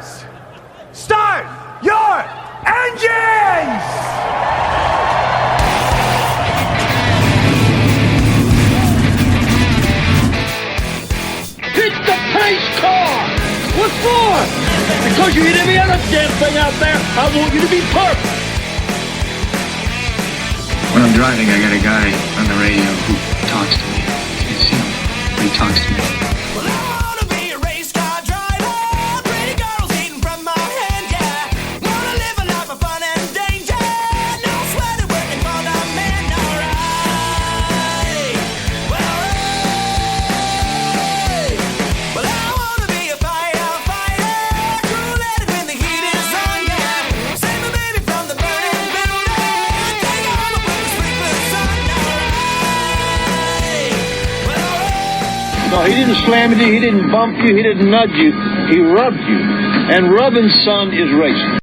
Drivers, start your engines! Hit the pace car! What for? Because you hit every other damn thing out there, I want you to be perfect. When I'm driving, I got a guy on the radio who talks to me. You can see him, but he talks to me. Well, I wanna be a race car driver. Pretty girls eating from my hand, yeah. Wanna live a life of fun and danger. No sweating working for the man, alright. Well, I wanna be a firefighter. Cool-headed when the heat is on, yeah. Save my baby from the burning building. Take her home and put the sprinklers on, alright. No, he didn't slam you, he didn't bump you, he didn't nudge you, he rubbed you. And rubbing, son, is racing.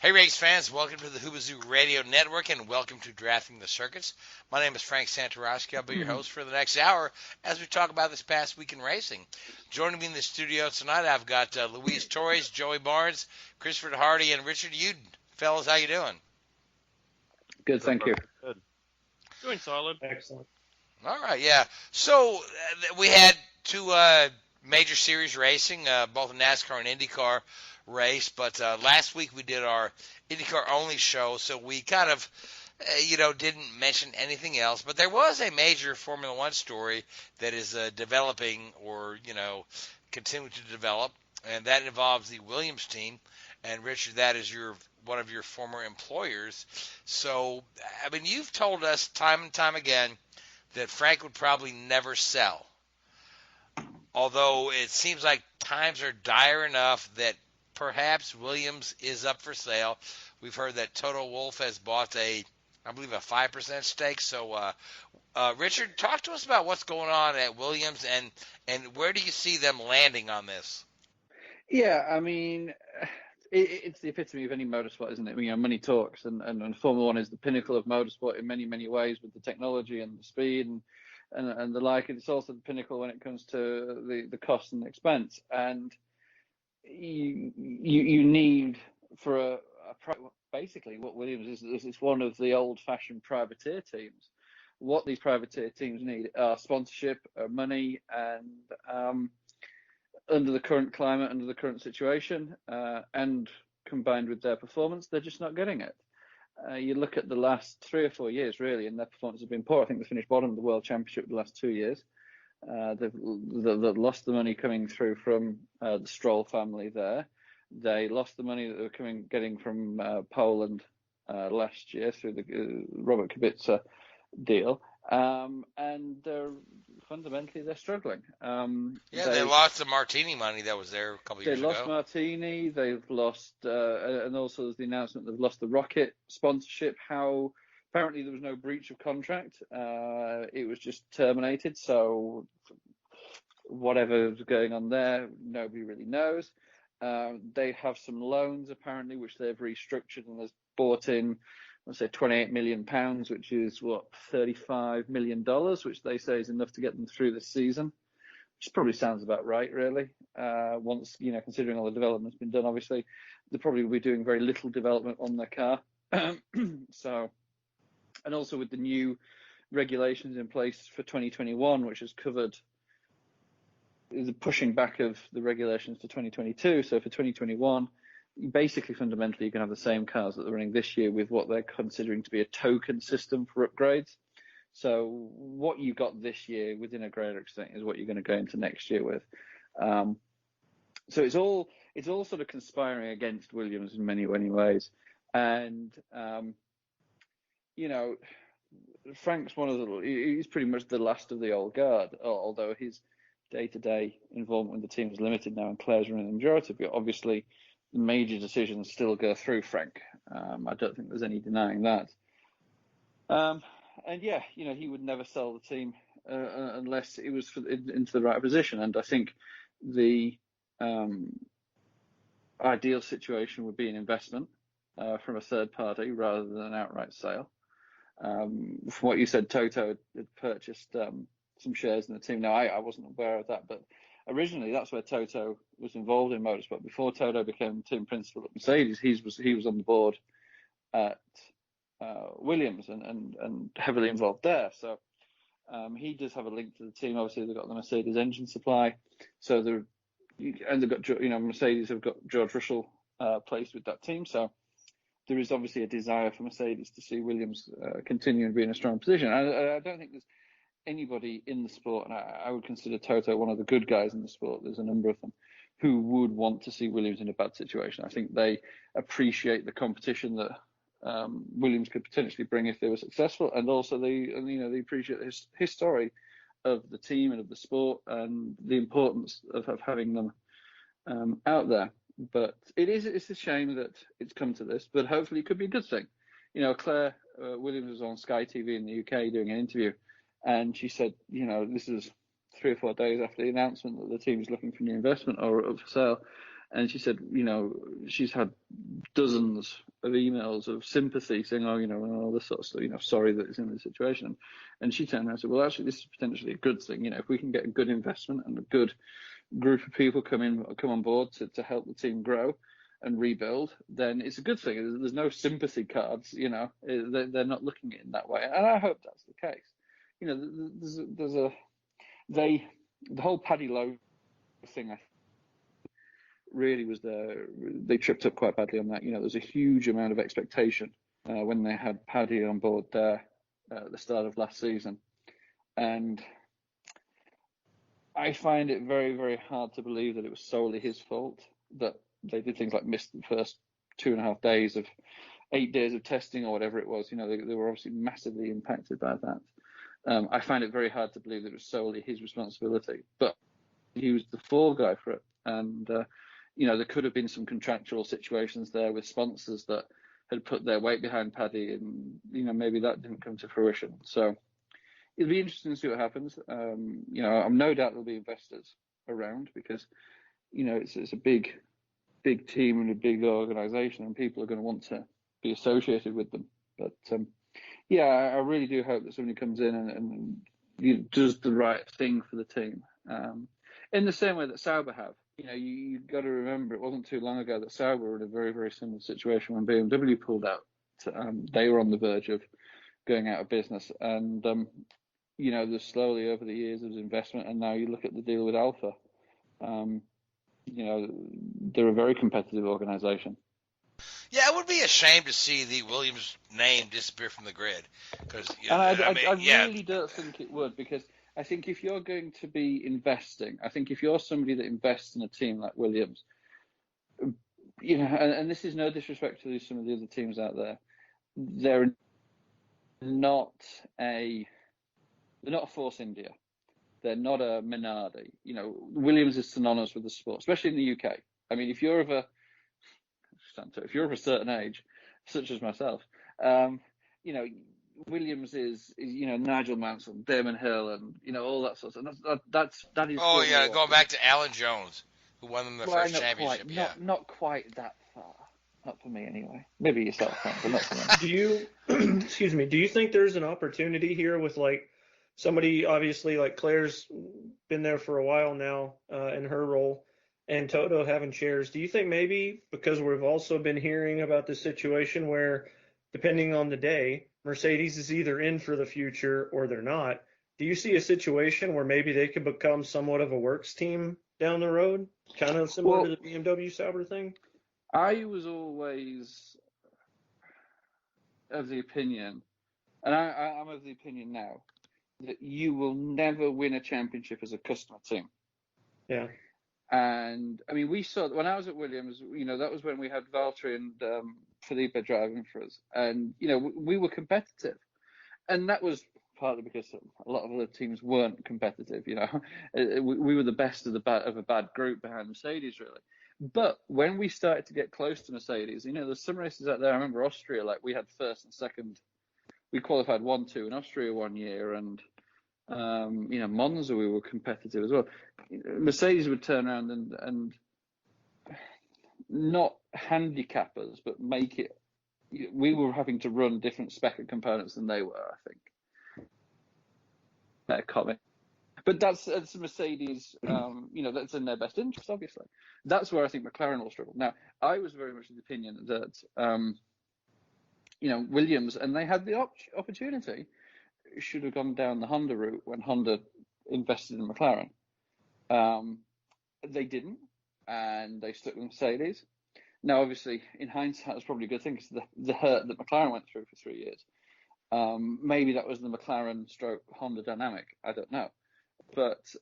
Hey race fans, welcome to the Hoobazoo Radio Network and welcome to Drafting the Circuits. My name is Frank Santoroski. I'll be your host for the next hour as we talk about this past week in racing. Joining me in the studio tonight, I've got Luis Torres, Joey Barnes, Christopher DeHarde, and Richard Youden. Fellas, how you doing? Good, thank you. Good. Doing solid. Excellent. All right, yeah. So we had two major series racing, both a NASCAR and IndyCar race. But last week we did our IndyCar only show, so we kind of, didn't mention anything else. But there was a major Formula One story that is developing or, continuing to develop, and that involves the Williams team. And Richard, that is one of your former employers. So, I mean, you've told us time and time again that Frank would probably never sell. Although it seems like times are dire enough that perhaps Williams is up for sale. We've heard that Toto Wolff has bought I believe a 5% stake. So, Richard, talk to us about what's going on at Williams and where do you see them landing on this? Yeah, I mean, it's the epitome of any motorsport, isn't it? Money talks, and Formula One is the pinnacle of motorsport in many, many ways with the technology and the speed and the like. It's also the pinnacle when it comes to the cost and expense. And you need for basically what Williams is, it's one of the old-fashioned privateer teams. What these privateer teams need are sponsorship, money, and under the current climate, under the current situation, and combined with their performance, they're just not getting it. You look at the last 3 or 4 years, really, and their performance has been poor. I think they finished bottom of the World Championship the last 2 years. They've lost the money coming through from the Stroll family there. They lost the money that they were getting from Poland last year through the Robert Kubica deal. And fundamentally they're struggling. They lost the Martini money that was there a couple years ago. They lost Martini, they've lost, and also there's the announcement they've lost the Rocket sponsorship. How apparently there was no breach of contract, it was just terminated. So whatever's going on there, nobody really knows. They have some loans apparently which they've restructured and has bought in. Let's say £28 million, which is $35 million, which they say is enough to get them through this season, which probably sounds about right, really. Once, considering all the development's been done, obviously, they probably will be doing very little development on their car. So, and also with the new regulations in place for 2021, which has covered the pushing back of the regulations to 2022. So for 2021, basically, fundamentally, you can have the same cars that they're running this year with what they're considering to be a token system for upgrades. So what you got this year within a greater extent is what you're going to go into next year with. So it's all sort of conspiring against Williams in many, many ways. And, Frank's he's pretty much the last of the old guard, although his day-to-day involvement with the team is limited now and Claire's running the majority of it. Obviously, the major decisions still go through Frank. I don't think there's any denying that. And yeah, he would never sell the team unless it was into the right position. And I think the ideal situation would be an investment from a third party rather than an outright sale. From what you said, Toto had purchased some shares in the team. Now, I wasn't aware of that, but originally that's where Toto was involved in motorsport. Before Toto became team principal at Mercedes, he was on the board at Williams and heavily involved there. So he does have a link to the team. Obviously, they've got the Mercedes engine supply, so they've got Mercedes have got George Russell placed with that team. So there is obviously a desire for Mercedes to see Williams continue and be in a strong position. I don't think there's anybody in the sport, and I would consider Toto one of the good guys in the sport. There's a number of them who would want to see Williams in a bad situation. I think they appreciate the competition that Williams could potentially bring if they were successful, and also they appreciate the history of the team and of the sport and the importance of having them out there. But it's a shame that it's come to this, but hopefully it could be a good thing. Claire Williams was on Sky TV in the UK doing an interview, and she said, this is 3 or 4 days after the announcement that the team is looking for new investment or for sale. And she said, she's had dozens of emails of sympathy saying, all this sort of stuff, sorry that it's in this situation. And she turned around and said, well, actually, this is potentially a good thing. If we can get a good investment and a good group of people come on board to help the team grow and rebuild, then it's a good thing. There's no sympathy cards, they're not looking at it in that way. And I hope that's the case. The whole Paddy Lowe thing, really was they tripped up quite badly on that. There's a huge amount of expectation when they had Paddy on board there at the start of last season. And I find it very, very hard to believe that it was solely his fault that they did things like miss the first 2.5 days of 8 days of testing or whatever it was. They were obviously massively impacted by that. I find it very hard to believe that it was solely his responsibility, but he was the fall guy for it. And, there could have been some contractual situations there with sponsors that had put their weight behind Paddy, and, maybe that didn't come to fruition. So it'll be interesting to see what happens. I'm no doubt there'll be investors around because, it's a big team and a big organisation, and people are going to want to be associated with them. But I really do hope that somebody comes in and does the right thing for the team. In the same way that Sauber have. You've got to remember, it wasn't too long ago that Sauber were in a very, very similar situation when BMW pulled out. They were on the verge of going out of business. And, there's slowly over the years there's investment. And now you look at the deal with Alpha. They're a very competitive organisation. Yeah, it would be a shame to see the Williams name disappear from the grid. Because I really don't think it would, because I think if you're going to be investing, I think if you're somebody that invests in a team like Williams, and this is no disrespect to some of the other teams out there, they're not a Force India. They're not a Minardi. Williams is synonymous with the sport, especially in the UK. I mean, if you're of a certain age, such as myself, Williams is Nigel Mansell, Damon Hill, and all that sort of stuff. That is. Oh yeah, going back to Alan Jones, who won them the first championship. Not quite that far. Not for me anyway. Maybe yourself, but not for me. Do you, excuse me, do you think there's an opportunity here with somebody obviously like Claire's been there for a while now in her role, and Toto having shares? Do you think maybe because we've also been hearing about the situation where, depending on the day, Mercedes is either in for the future or they're not? Do you see a situation where maybe they could become somewhat of a works team down the road, kind of similar to the BMW Sauber thing? I was always of the opinion, and I'm of the opinion now, that you will never win a championship as a customer team. Yeah. And I mean, we saw when I was at Williams, that was when we had Valtteri and Felipe driving for us, and we were competitive, and that was partly because a lot of other teams weren't competitive. We were the best of a bad group behind Mercedes, really. But when we started to get close to Mercedes, there's some races out there. I remember Austria, we had first and second. We qualified 1-2 in Austria one year, and Monza we were competitive as well. Mercedes would turn around and not handicap us, but make it. We were having to run different spec components than they were, I think. Comment. But that's Mercedes, that's in their best interest, obviously. That's where I think McLaren will struggle. Now, I was very much of the opinion that, Williams, and they had the opportunity, should have gone down the Honda route when Honda invested in McLaren. They didn't, and they stuck with Mercedes. Now, obviously, in hindsight, it's probably a good thing because the hurt that McLaren went through for 3 years. Maybe that was the McLaren stroke Honda dynamic. I don't know. But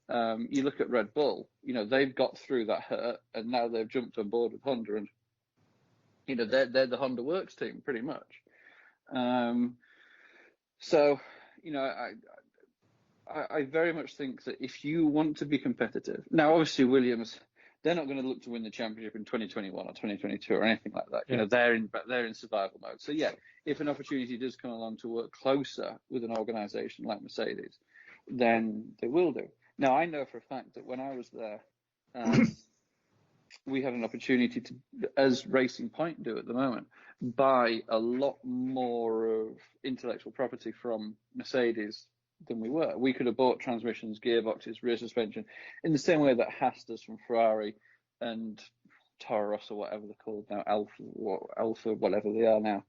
you look at Red Bull, they've got through that hurt, and now they've jumped on board with Honda, and they're the Honda Works team pretty much. I very much think that if you want to be competitive, now obviously Williams, they're not going to look to win the championship in 2021 or 2022 or anything like that. Yeah. They're in survival mode. So yeah, if an opportunity does come along to work closer with an organisation like Mercedes, then they will do. Now I know for a fact that when I was there, we had an opportunity to, as Racing Point do at the moment, buy a lot more of intellectual property from Mercedes than we were. We could have bought transmissions, gearboxes, rear suspension, in the same way that Haas does from Ferrari and Torres or whatever they're called now, Alpha, whatever they are now.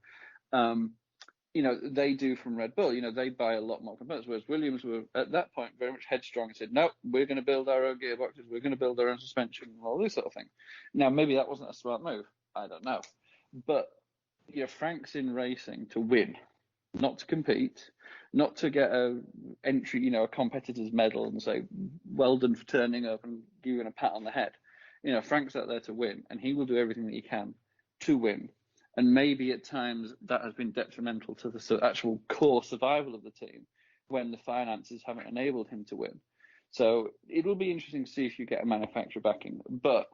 They do from Red Bull. They buy a lot more components, whereas Williams were at that point very much headstrong and said, no, we're going to build our own gearboxes, we're going to build our own suspension, and all this sort of thing. Now, maybe that wasn't a smart move. I don't know. But Frank's in racing to win, not to compete, not to get a entry, a competitor's medal and say, well done for turning up and giving a pat on the head. Frank's out there to win, and he will do everything that he can to win. And maybe at times that has been detrimental to the actual core survival of the team when the finances haven't enabled him to win. So it'll be interesting to see if you get a manufacturer backing. But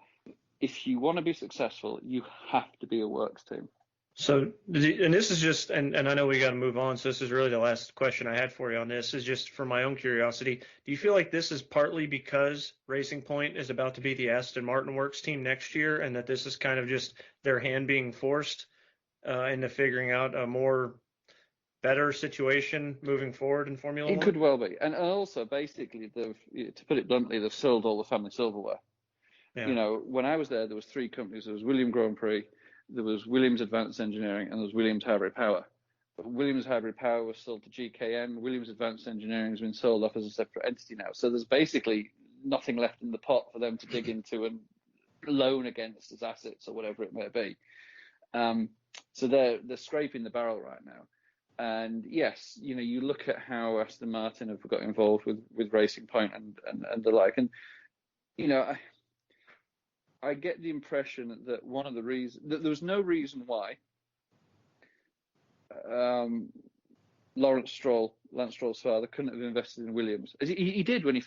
if you want to be successful, you have to be a works team. So, and this is just, and I know we got to move on, so this is really the last question I had for you on this, is just for my own curiosity. Do you feel like this is partly because Racing Point is about to be the Aston Martin Works team next year, and that this is kind of just their hand being forced into figuring out a more better situation moving forward in Formula 1? It could well be. And also, basically, to put it bluntly, they've sold all the family silverware. Yeah. When I was there was 3 companies. There was Williams Grand Prix, there was Williams Advanced Engineering, and there was Williams Hybrid Power. But Williams Hybrid Power was sold to GKN. Williams Advanced Engineering has been sold off as a separate entity now. So there's basically nothing left in the pot for them to dig into and loan against as assets or whatever it may be. So they're scraping the barrel right now. And yes, you look at how Aston Martin have got involved with Racing Point and the like. And, I get the impression that one of the reasons, that there was no reason why Lance Stroll's father, couldn't have invested in Williams. He did when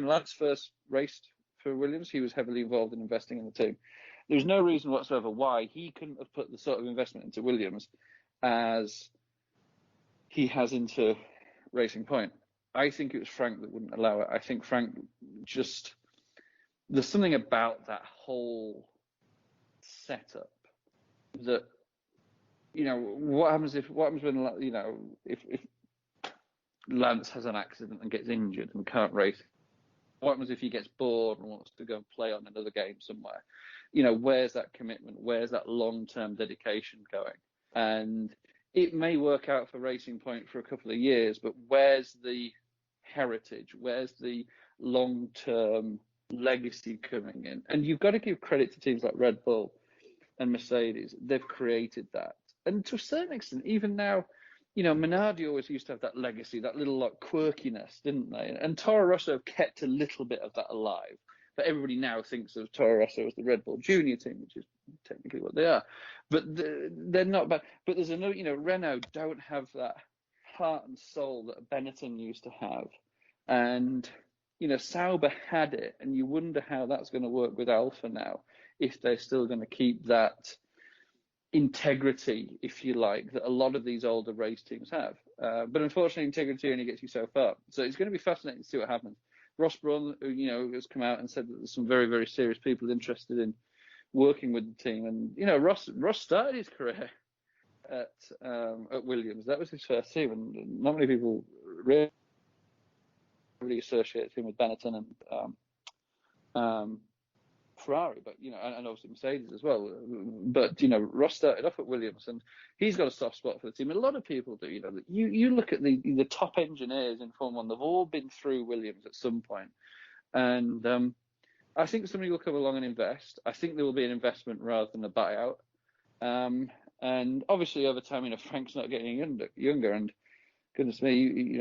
Lance first raced for Williams, he was heavily involved in investing in the team. There's no reason whatsoever why he couldn't have put the sort of investment into Williams as he has into Racing Point. I think it was Frank that wouldn't allow it. I think Frank just, there's something about that whole setup that, what happens when, if Lance has an accident and gets injured and can't race? What happens if he gets bored and wants to go and play on another game somewhere? Where's that commitment? Where's that long-term dedication going? And it may work out for Racing Point for a couple of years, but where's the heritage? Where's the long-term legacy coming in? And you've got to give credit to teams like Red Bull and Mercedes. They've created that. And to a certain extent, even now, Minardi always used to have that legacy, that little quirkiness, didn't they? And Toro Rosso have kept a little bit of that alive. But everybody now thinks of Toro Rosso as the Red Bull Junior team, which is technically what they are. But they're not bad. But there's Renault don't have that heart and soul that Benetton used to have. And, Sauber had it. And you wonder how that's going to work with Alfa now, if they're still going to keep that integrity, if you like, that a lot of these older race teams have. But unfortunately, integrity only gets you so far. So it's going to be fascinating to see what happens. Ross Brawn, has come out and said that there's some very, very serious people interested in working with the team. And, Ross started his career at Williams. That was his first team, and not many people really. really associated him with Benetton and Ferrari, but and obviously Mercedes as well. But Ross started off at Williams, and he's got a soft spot for the team. A lot of people do. You look at the top engineers in Formula One; they've all been through Williams at some point, and I think somebody will come along and invest. I think there will be an investment rather than a buyout. And obviously over time, Frank's not getting younger, and goodness me,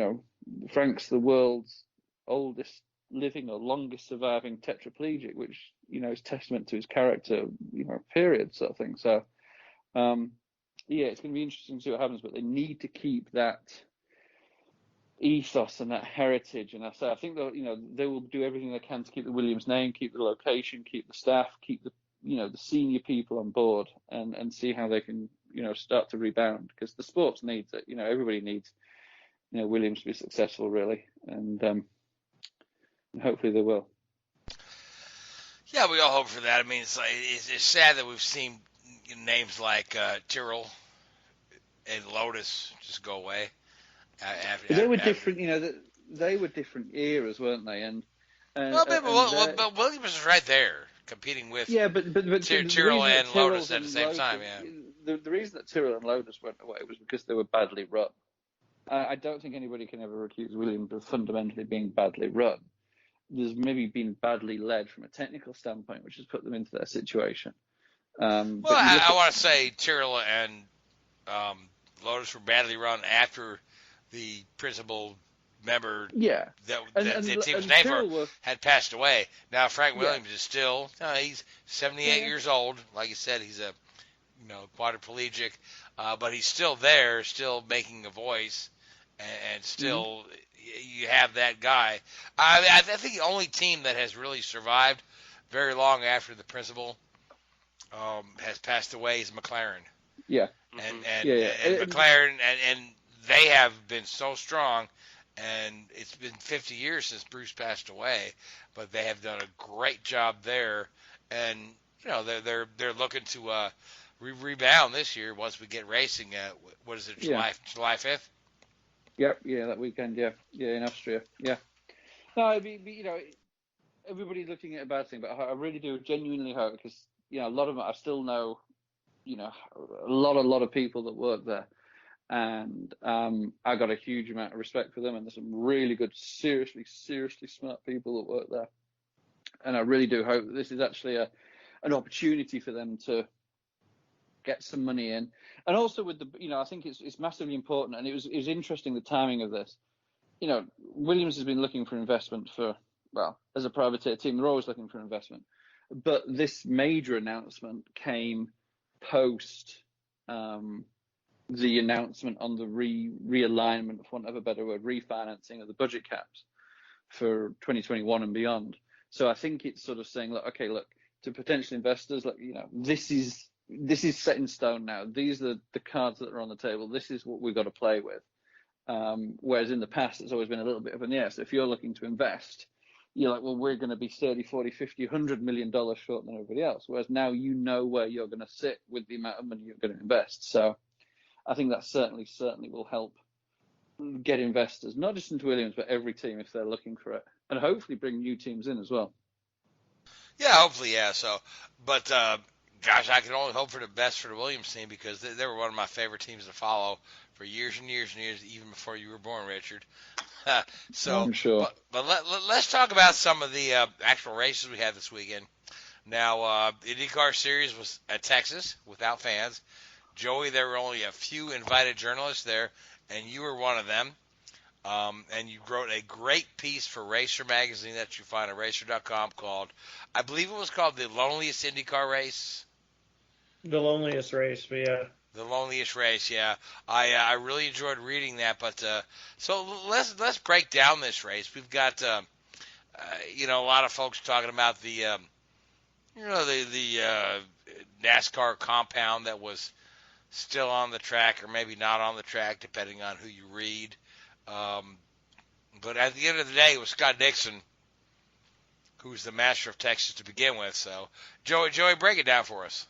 Frank's the world's oldest living or longest surviving tetraplegic, which is testament to his character, period, sort of thing. So it's going to be interesting to see what happens, but they need to keep that ethos and that heritage. And I think they will do everything they can to keep the Williams name, keep the location, keep the staff, keep the the senior people on board, and see how they can start to rebound, because the sports needs it. Everybody needs Williams to be successful, really, and hopefully they will. Yeah, we all hope for that. I mean, it's sad that we've seen names like Tyrrell and Lotus just go away. They were different, they were different eras, weren't they? But Williams was right there competing with Tyrrell and Lotus at the same time. Yeah. The reason that Tyrrell and Lotus went away was because they were badly run. I don't think anybody can ever accuse Williams of fundamentally being badly run. There's maybe been badly led from a technical standpoint, which has put them into that situation. I want to say Tyrrell and Lotus were badly run after the principal member that the team was named for had passed away. Now Frank Williams is still he's 78 years old. Like you said, he's a quadriplegic, but he's still there, still making a voice, and still you have that guy. I think the only team that has really survived very long after the principal has passed away is McLaren. Yeah. And McLaren and they have been so strong. And it's been 50 years since Bruce passed away, but they have done a great job there. And they're looking to rebound this year once we get racing. What is it, July 5th? Yep, that weekend. Yeah, in Austria. Yeah. No, everybody's looking at a bad thing, but I really do genuinely hope, because a lot of them I still know, a lot of people that work there. And I got a huge amount of respect for them, and there's some really good, seriously smart people that work there. And I really do hope that this is actually an opportunity for them to get some money in. And also with the, I think it's massively important. And it was interesting, the timing of this. Williams has been looking for investment as a privateer team, they're always looking for investment. But this major announcement came post the announcement on the realignment, for want of a better word, refinancing of the budget caps for 2021 and beyond. So I think it's sort of saying, look, to potential investors, this is set in stone now. These are the cards that are on the table. This is what we've got to play with. Whereas in the past, it's always been a little bit of an yes. If you're looking to invest, you're like, well, we're going to be 30, 40, 50, $100 million short than everybody else. Whereas now where you're going to sit with the amount of money you're going to invest. So I think that certainly will help get investors, not just into Williams, but every team if they're looking for it, and hopefully bring new teams in as well. Yeah, hopefully, yeah. So, but gosh, I can only hope for the best for the Williams team, because they were one of my favorite teams to follow for years and years and years, even before you were born, Richard. So, I'm sure. But let's talk about some of the actual races we had this weekend. Now, the IndyCar Series was at Texas without fans. Joey, there were only a few invited journalists there, and you were one of them. And you wrote a great piece for Racer magazine that you find at racer.com I believe it was called The Loneliest IndyCar Race. The Loneliest Race, but yeah. The Loneliest Race, yeah. I really enjoyed reading that, but so let's break down this race. We've got a lot of folks talking about the NASCAR compound that was still on the track, or maybe not on the track, depending on who you read. But at the end of the day, it was Scott Dixon who's the master of Texas to begin with. So, Joey, break it down for us.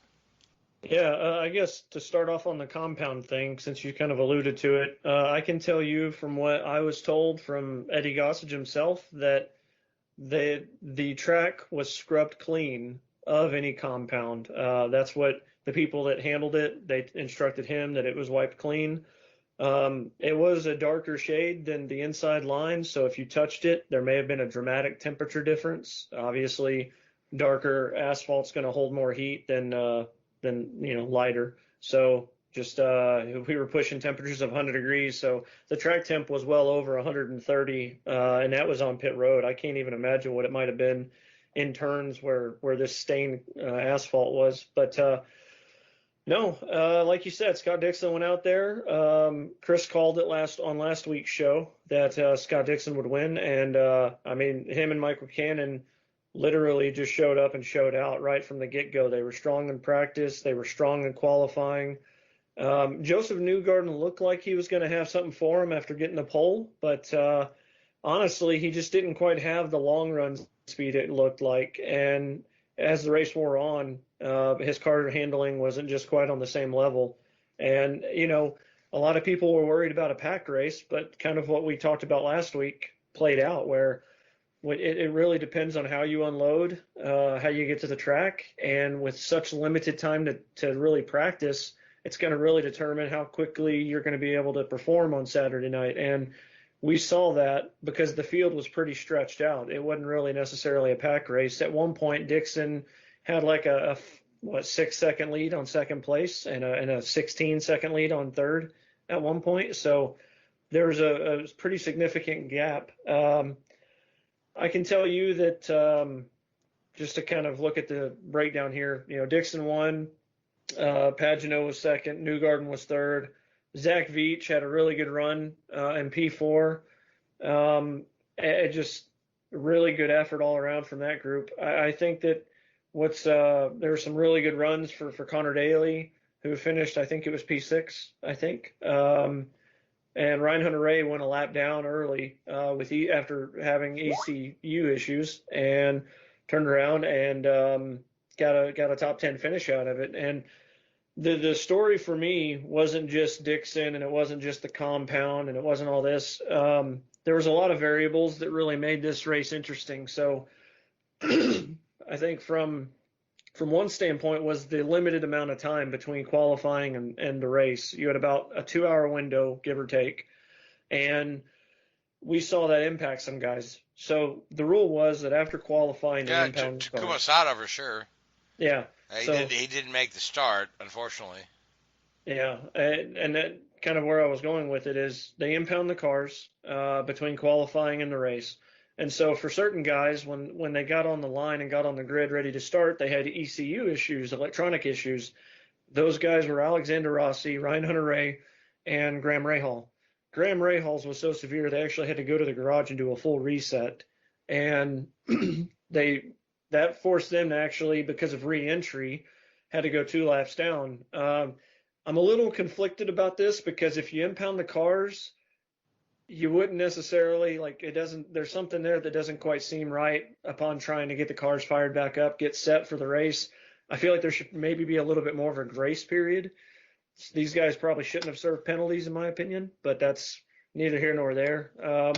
Yeah, I guess to start off on the compound thing, since you kind of alluded to it, I can tell you from what I was told from Eddie Gossage himself that the track was scrubbed clean of any compound. That's what the people that handled it, they instructed him that it was wiped clean. It was a darker shade than the inside line, so if you touched it, there may have been a dramatic temperature difference. Obviously, darker asphalt's going to hold more heat than lighter. So just we were pushing temperatures of 100 degrees, so the track temp was well over 130, and that was on pit road. I can't even imagine what it might have been in turns where this stained asphalt was, but. No, like you said, Scott Dixon went out there. Chris called it on last week's show that Scott Dixon would win, and I mean, him and Michael Cannon literally just showed up and showed out right from the get-go. They were strong in practice. They were strong in qualifying. Joseph Newgarden looked like he was going to have something for him after getting the pole, but honestly, he just didn't quite have the long-run speed it looked like, and as the race wore on, his car handling wasn't just quite on the same level. And, a lot of people were worried about a pack race, but kind of what we talked about last week played out, where it really depends on how you unload, how you get to the track. And with such limited time to really practice, it's going to really determine how quickly you're going to be able to perform on Saturday night. And we saw that because the field was pretty stretched out. It wasn't really necessarily a pack race. At one point, Dixon had like a 6-second lead on second place and a 16-second lead on third at one point. So there was a pretty significant gap. I can tell you that just to kind of look at the breakdown here, Dixon won, Pagenaud was second, Newgarden was third. Zach Veach had a really good run in P4. It just really good effort all around from that group. I think that there were some really good runs for Connor Daly, who finished, I think it was P6, I think. And Ryan Hunter-Ray went a lap down early after having ECU issues and turned around and got a top 10 finish out of it. And the story for me wasn't just Dixon, and it wasn't just the compound, and it wasn't all this. There was a lot of variables that really made this race interesting. So I think from one standpoint was the limited amount of time between qualifying and the race. You had about a 2-hour window, give or take, and we saw that impact some guys. So the rule was that after qualifying, yeah, Takuma Sato for sure. Yeah. He didn't make the start, unfortunately. Yeah, and that kind of where I was going with it is they impound the cars between qualifying and the race. And so for certain guys, when they got on the line and got on the grid ready to start, they had ECU issues, electronic issues. Those guys were Alexander Rossi, Ryan Hunter-Ray, and Graham Rahal. Graham Rahal's was so severe they actually had to go to the garage and do a full reset. And that forced them to actually, because of re-entry, had to go 2 laps down. I'm a little conflicted about this because if you impound the cars, you wouldn't necessarily, there's something there that doesn't quite seem right upon trying to get the cars fired back up, get set for the race. I feel like there should maybe be a little bit more of a grace period. These guys probably shouldn't have served penalties, in my opinion, but that's neither here nor there. I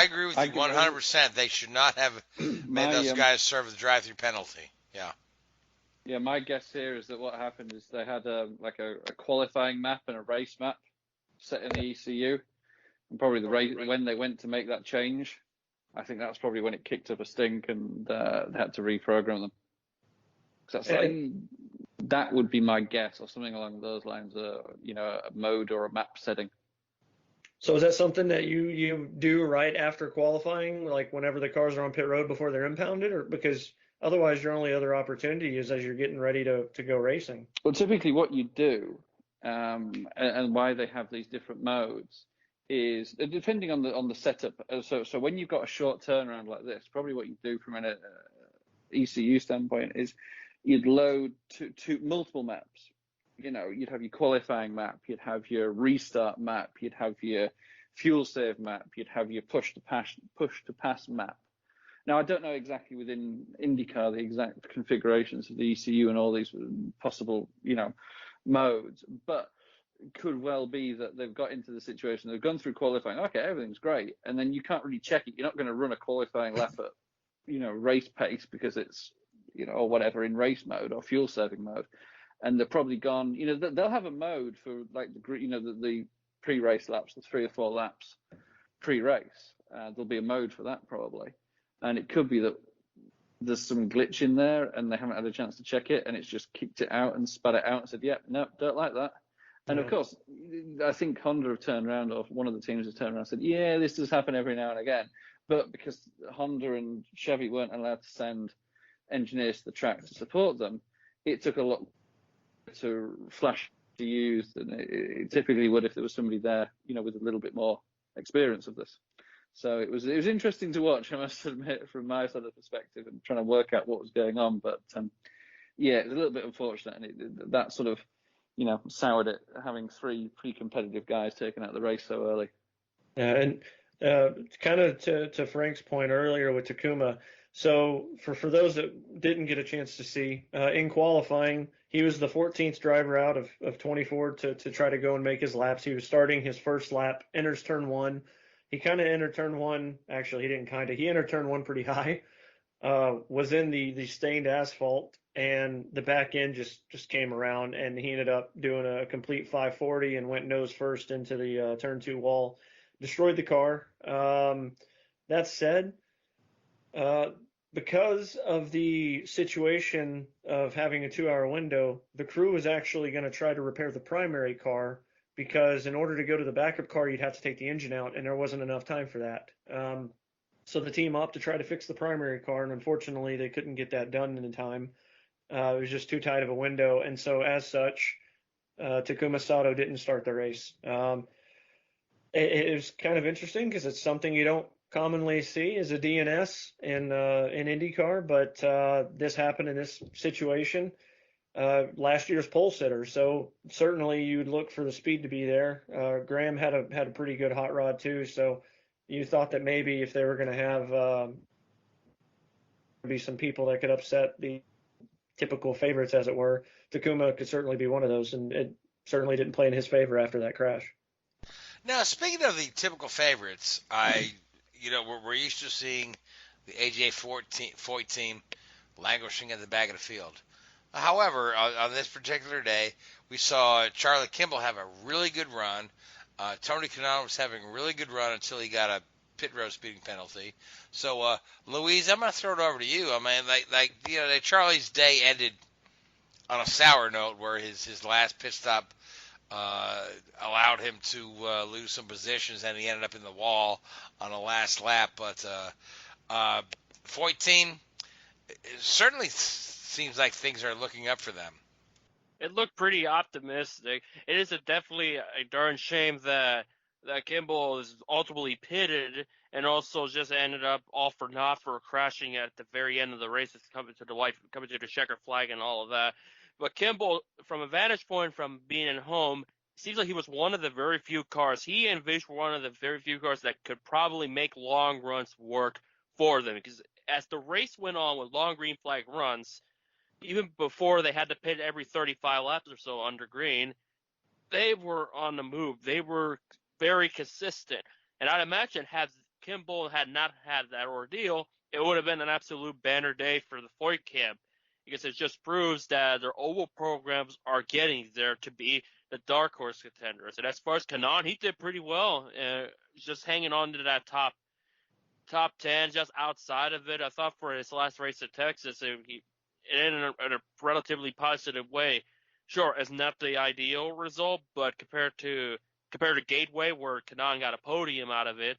agree with you 100%. They should not have made those guys serve the drive-through penalty. Yeah. Yeah, my guess here is that what happened is they had a qualifying map and a race map set in the ECU, and probably the race when they went to make that change, I think that's probably when it kicked up a stink and they had to reprogram them. That would be my guess, or something along those lines. A mode or a map setting. So is that something that you do right after qualifying, like whenever the cars are on pit road before they're impounded, or because otherwise your only other opportunity is as you're getting ready to go racing? Well, typically what you do, and why they have these different modes, is depending on the setup. So when you've got a short turnaround like this, probably what you do from an ECU standpoint is you'd load two multiple maps. You'd have your qualifying map, you'd have your restart map, you'd have your fuel save map, you'd have your push to pass map, Now, I don't know exactly within IndyCar the exact configurations of the ECU and all these possible, modes, but it could well be that they've got into the situation, they've gone through qualifying, okay, everything's great, and then you can't really check it. You're not going to run a qualifying lap at, race pace because it's, or whatever, in race mode or fuel saving mode. And they're probably gone, they'll have a mode for like the pre-race laps, the 3 or 4 laps pre-race. There'll be a mode for that probably. And it could be that there's some glitch in there and they haven't had a chance to check it and it's just kicked it out and spat it out and said, yep, no, don't like that. And of course, I think Honda have turned around, or one of the teams has turned around and said, yeah, this does happen every now and again. But because Honda and Chevy weren't allowed to send engineers to the track to support them, it took a lot to flash to use than it typically would if there was somebody there, with a little bit more experience of this. So it was interesting to watch, I must admit, from my sort of perspective and trying to work out what was going on. But yeah, it was a little bit unfortunate, and that sort of, soured it, having 3 pre-competitive guys taken out of the race so early. Yeah, and kind of to Frank's point earlier with Takuma. So for those that didn't get a chance to see, in qualifying, he was the 14th driver out of 24 to try to go and make his laps. He was starting his first lap, enters turn 1. He kind of entered turn 1. Actually, he didn't kind of. He entered turn 1 pretty high. Was in the stained asphalt, and the back end just came around, and he ended up doing a complete 540 and went nose first into the turn 2 wall, destroyed the car. That said, because of the situation of having a 2-hour window, the crew was actually going to try to repair the primary car, because in order to go to the backup car, you'd have to take the engine out, and there wasn't enough time for that. So the team opted to try to fix the primary car, and unfortunately, they couldn't get that done in time. It was just too tight of a window, and so as such, Takuma Sato didn't start the race. It was kind of interesting because it's something you don't commonly see as a DNS in IndyCar, but this happened in this situation. Last year's pole sitter, so certainly you'd look for the speed to be there. Graham had a pretty good hot rod too, so you thought that maybe if they were going to have be some people that could upset the typical favorites, as it were, Takuma could certainly be one of those, and it certainly didn't play in his favor after that crash. Now, speaking of the typical favorites, we're used to seeing the AJ Foyt team languishing at the back of the field. However, on this particular day, we saw Charlie Kimball have a really good run. Tony Kanaan was having a really good run until he got a pit road speeding penalty. So, Louise, I'm going to throw it over to you. I mean, Charlie's day ended on a sour note where his last pit stop allowed him to lose some positions, and he ended up in the wall on the last lap. But Foyt team, it certainly seems like things are looking up for them. It looked pretty optimistic. It is definitely a darn shame that Kimball is ultimately pitted and also just ended up all for naught for crashing at the very end of the race. It's coming to the checker flag and all of that. But Kimball, from a vantage point from being at home, seems like he was one of the very few cars. He and Vish were one of the very few cars that could probably make long runs work for them. Because as the race went on with long green flag runs, even before they had to pit every 35 laps or so under green, they were on the move. They were very consistent. And I'd imagine had Kimball had not had that ordeal, it would have been an absolute banner day for the Foyt camp, because it just proves that their oval programs are getting there to be the dark horse contenders. And as far as Kanaan, he did pretty well, just hanging on to that top 10, just outside of it. I thought for his last race at Texas, it ended in a relatively positive way. Sure, it's not the ideal result, but compared to Gateway, where Kanaan got a podium out of it,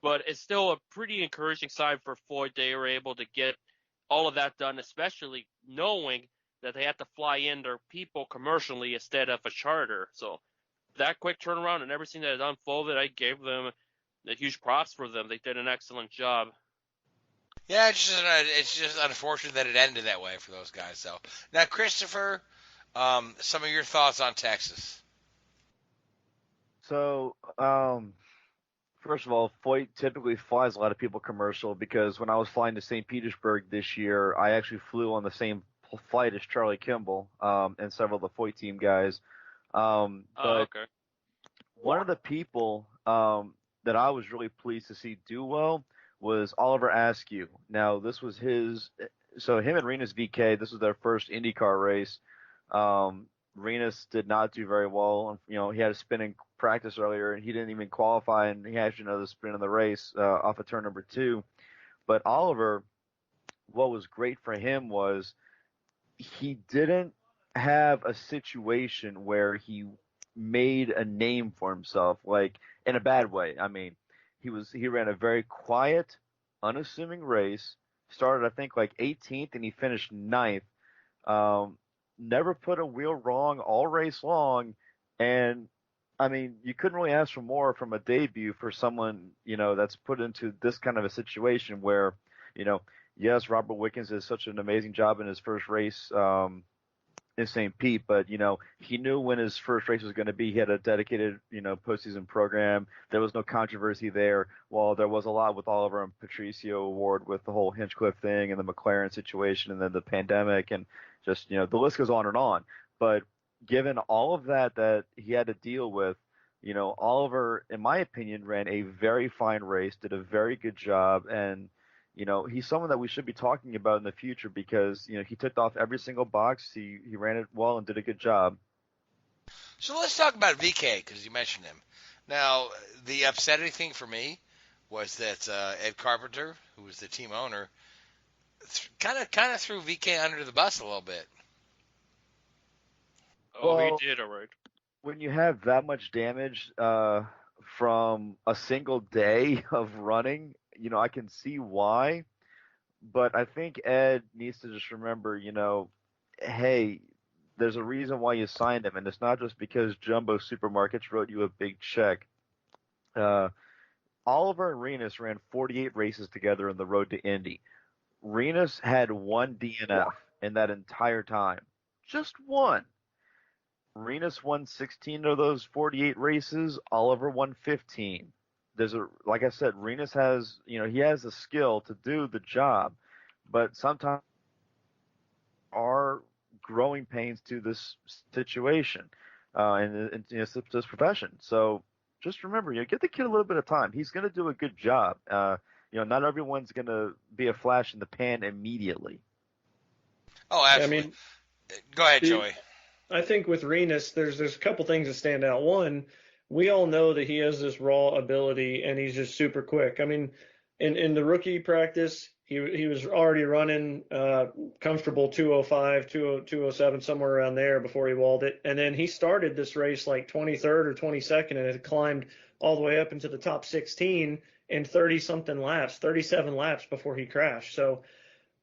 but it's still a pretty encouraging sign for Foyt. They were able to get all of that done, especially knowing that they had to fly in their people commercially instead of a charter. So that quick turnaround and everything that has unfolded, I gave them the huge props for them. They did an excellent job. Yeah, it's just unfortunate that it ended that way for those guys. So now, Christopher, some of your thoughts on Texas. So, First of all, Foyt typically flies a lot of people commercial because when I was flying to St. Petersburg this year, I actually flew on the same flight as Charlie Kimball and several of the Foyt team guys. But Okay. one of the people that I was really pleased to see do well was Oliver Askew. Now, this was so him and Renus VK, this was their first IndyCar race. Renus did not do very well. You know, he had a spin in practice earlier, and he didn't even qualify, and he actually another spin in the race off of turn number 2. But Oliver, what was great for him was he didn't have a situation where he made a name for himself, like in a bad way. I mean, he ran a very quiet, unassuming race. Started I think like 18th, and he finished 9th. Never put a wheel wrong all race long, and I mean, you couldn't really ask for more from a debut for someone, you know, that's put into this kind of a situation where, you know, yes, Robert Wickens did such an amazing job in his first race in St. Pete, but, you know, he knew when his first race was going to be. He had a dedicated, you know, postseason program. There was no controversy there. While there was a lot with Oliver and Patricio Award with the whole Hinchcliffe thing and the McLaren situation and then the pandemic and just, you know, the list goes on and on. But given all of that he had to deal with, you know, Oliver, in my opinion, ran a very fine race, did a very good job, and, you know, he's someone that we should be talking about in the future because, you know, he ticked off every single box. He ran it well and did a good job. So let's talk about VK because you mentioned him. Now, the upsetting thing for me was that Ed Carpenter, who was the team owner, kind of threw VK under the bus a little bit. Oh, Well, he did all right. when you have that much damage from a single day of running, you know, I can see why. But I think Ed needs to just remember, you know, hey, there's a reason why you signed him, and it's not just because Jumbo Supermarkets wrote you a big check. Oliver and Renus ran 48 races together on the road to Indy. Renus had one DNF in that entire time. Just one. Renus won 16 of those 48 races. Oliver won 15. Like I said, Renus has, you know, he has the skill to do the job, but sometimes are growing pains to this situation in this profession. So just remember, you know, give the kid a little bit of time. He's going to do a good job. You know, not everyone's going to be a flash in the pan immediately. Oh, absolutely. I mean, go ahead, Joey. I think with Renus, there's a couple things that stand out. One, we all know that he has this raw ability and he's just super quick. I mean, in the rookie practice, he was already running comfortable 205, 207, somewhere around there before he walled it. And then he started this race like 23rd or 22nd and had climbed all the way up into the top 16 in 30-something laps, 37 laps before he crashed. So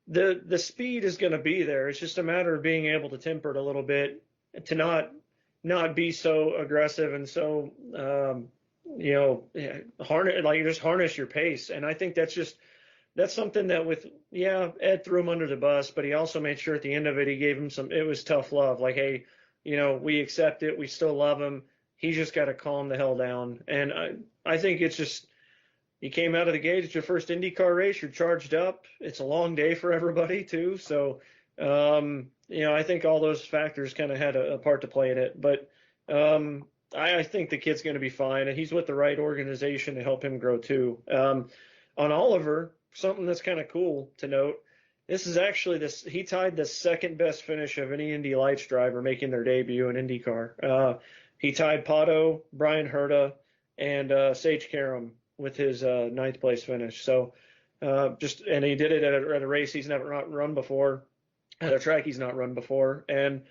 the speed is going to be there. It's just a matter of being able to temper it a little bit to not be so aggressive and so you know, harness your pace. And I think that's something that Ed threw him under the bus, but he also made sure at the end of it he gave him it was tough love. Like, hey, you know, we accept it, we still love him. He's just got to calm the hell down. And I think it's just, you came out of the gate, it's your first IndyCar race, you're charged up. It's a long day for everybody too. So, you know, I think all those factors kind of had a part to play in it. But I think the kid's going to be fine, and he's with the right organization to help him grow too. On Oliver, something that's kind of cool to note, this is actually he tied the second best finish of any Indy Lights driver making their debut in IndyCar. He tied Pato, Brian Herta, and Sage Karam with his 9th place finish. So and he did it at a race he's never run before, at a track he's not run before. And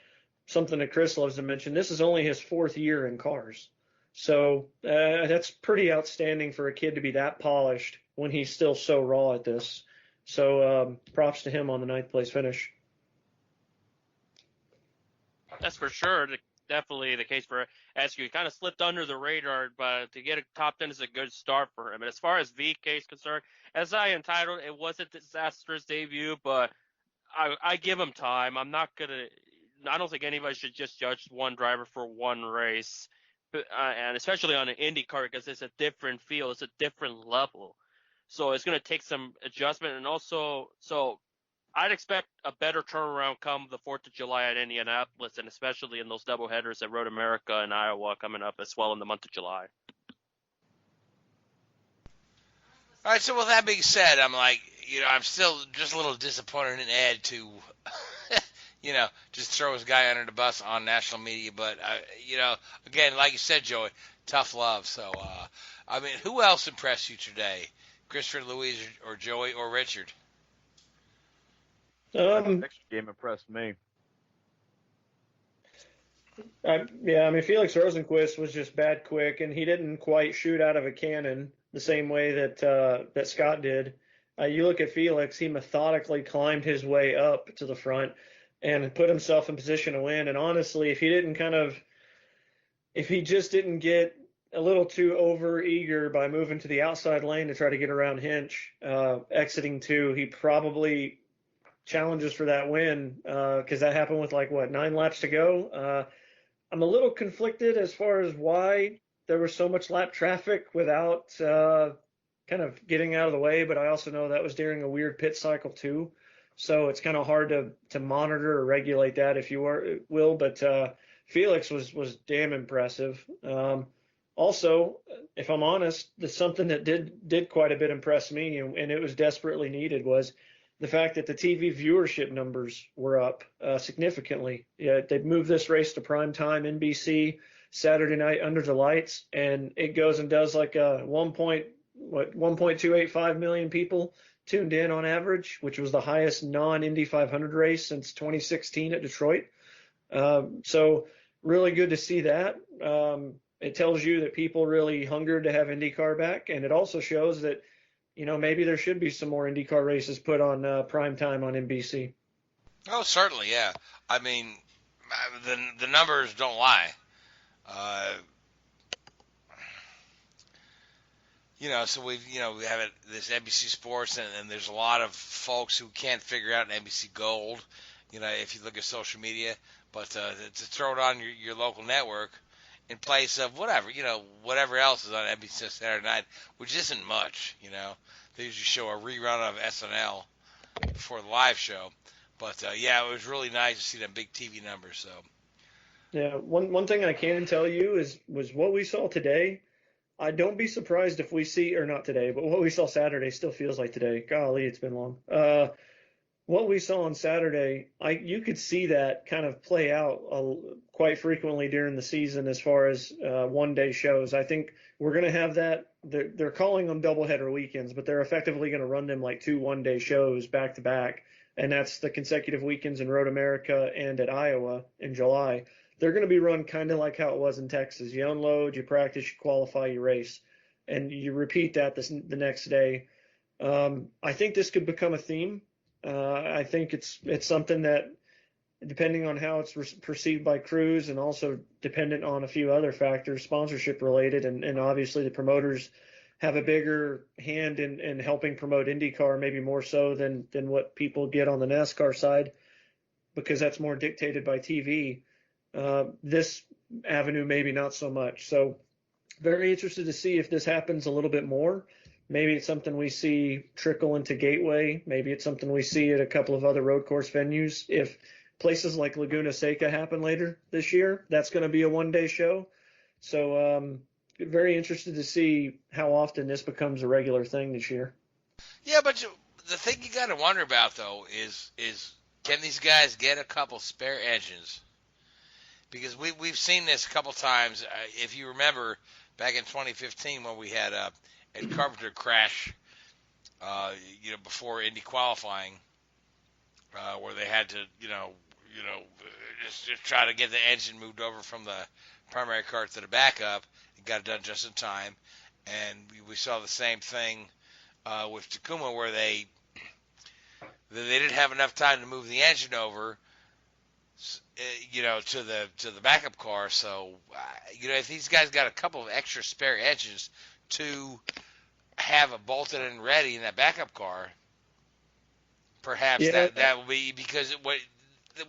something that Chris loves to mention, this is only his 4th year in cars. So that's pretty outstanding for a kid to be that polished when he's still so raw at this. So props to him on the 9th place finish. That's for sure. Definitely the case for Askew. He kind of slipped under the radar, but to get a top 10 is a good start for him. And as far as VK is concerned, as I entitled, it was a disastrous debut, but I give him time. I don't think anybody should just judge one driver for one race. and especially on an IndyCar because it's a different feel, it's a different level. So it's going to take some adjustment, and also, so I'd expect a better turnaround come the 4th of July at Indianapolis, and especially in those double headers at Road America and Iowa coming up as well in the month of July. All right, so with that being said, I'm still just a little disappointed in Ed to, just throw his guy under the bus on national media. But, again, like you said, Joey, tough love. So, who else impressed you today? Christopher, Louise, or Joey, or Richard? The next game impressed me. Felix Rosenqvist was just bad quick, and he didn't quite shoot out of a cannon the same way that Scott did. You look at Felix; he methodically climbed his way up to the front and put himself in position to win. And honestly, if he just didn't get a little too over eager by moving to the outside lane to try to get around Hinch, exiting 2, he probably challenges for that win, because that happened with 9 laps to go. I'm a little conflicted as far as why there was so much lap traffic without kind of getting out of the way, but I also know that was during a weird pit cycle too. So it's kind of hard to monitor or regulate that, if you will. But Felix was damn impressive. Also, if I'm honest, something that did quite a bit impress me, and it was desperately needed, was the fact that the TV viewership numbers were up significantly. Yeah, they moved this race to prime time NBC Saturday night under the lights, and it goes and does like a 1.285 million people tuned in on average, which was the highest non-Indy 500 race since 2016 at Detroit. So really good to see that. It tells you that people really hungered to have IndyCar back, and it also shows that maybe there should be some more IndyCar races put on prime time on NBC. Oh, certainly, yeah. The numbers don't lie. So we have this NBC Sports, and there's a lot of folks who can't figure out an NBC Gold, if you look at social media, but to throw it on your local network in place of whatever else is on NBC Saturday night, which isn't much, They usually show a rerun of SNL before the live show. But, it was really nice to see them big TV numbers. So, yeah, one thing I can tell you was what we saw today. I don't be surprised if we see, or not today, but what we saw Saturday still feels like today. Golly, it's been long. What we saw on Saturday, you could see that kind of play out quite frequently during the season as far as one-day shows. I think we're going to have that. They're calling them doubleheader weekends, but they're effectively going to run them like 2 one-day shows back-to-back, and that's the consecutive weekends in Road America and at Iowa in July. They're going to be run kind of like how it was in Texas. You unload, you practice, you qualify, you race, and you repeat that the next day. I think this could become a theme. I think it's something that, depending on how it's perceived by crews, and also dependent on a few other factors, sponsorship related, and obviously the promoters have a bigger hand in helping promote IndyCar, maybe more so than what people get on the NASCAR side, because that's more dictated by TV. This avenue, maybe not so much. So very interested to see if this happens a little bit more. Maybe it's something we see trickle into Gateway. Maybe it's something we see at a couple of other road course venues. If places like Laguna Seca happen later this year, that's going to be a one-day show. So very interested to see how often this becomes a regular thing this year. Yeah, but the thing you got to wonder about, though, is can these guys get a couple spare engines? Because we've seen this a couple times. If you remember, back in 2015 when we had Ed Carpenter crash, before Indy qualifying, where they had to, just try to get the engine moved over from the primary car to the backup. It got it done just in time, and we saw the same thing with Takuma, where they didn't have enough time to move the engine over, to the backup car. So, if these guys got a couple of extra spare engines to have a bolted and ready in that backup car, perhaps that will be, because what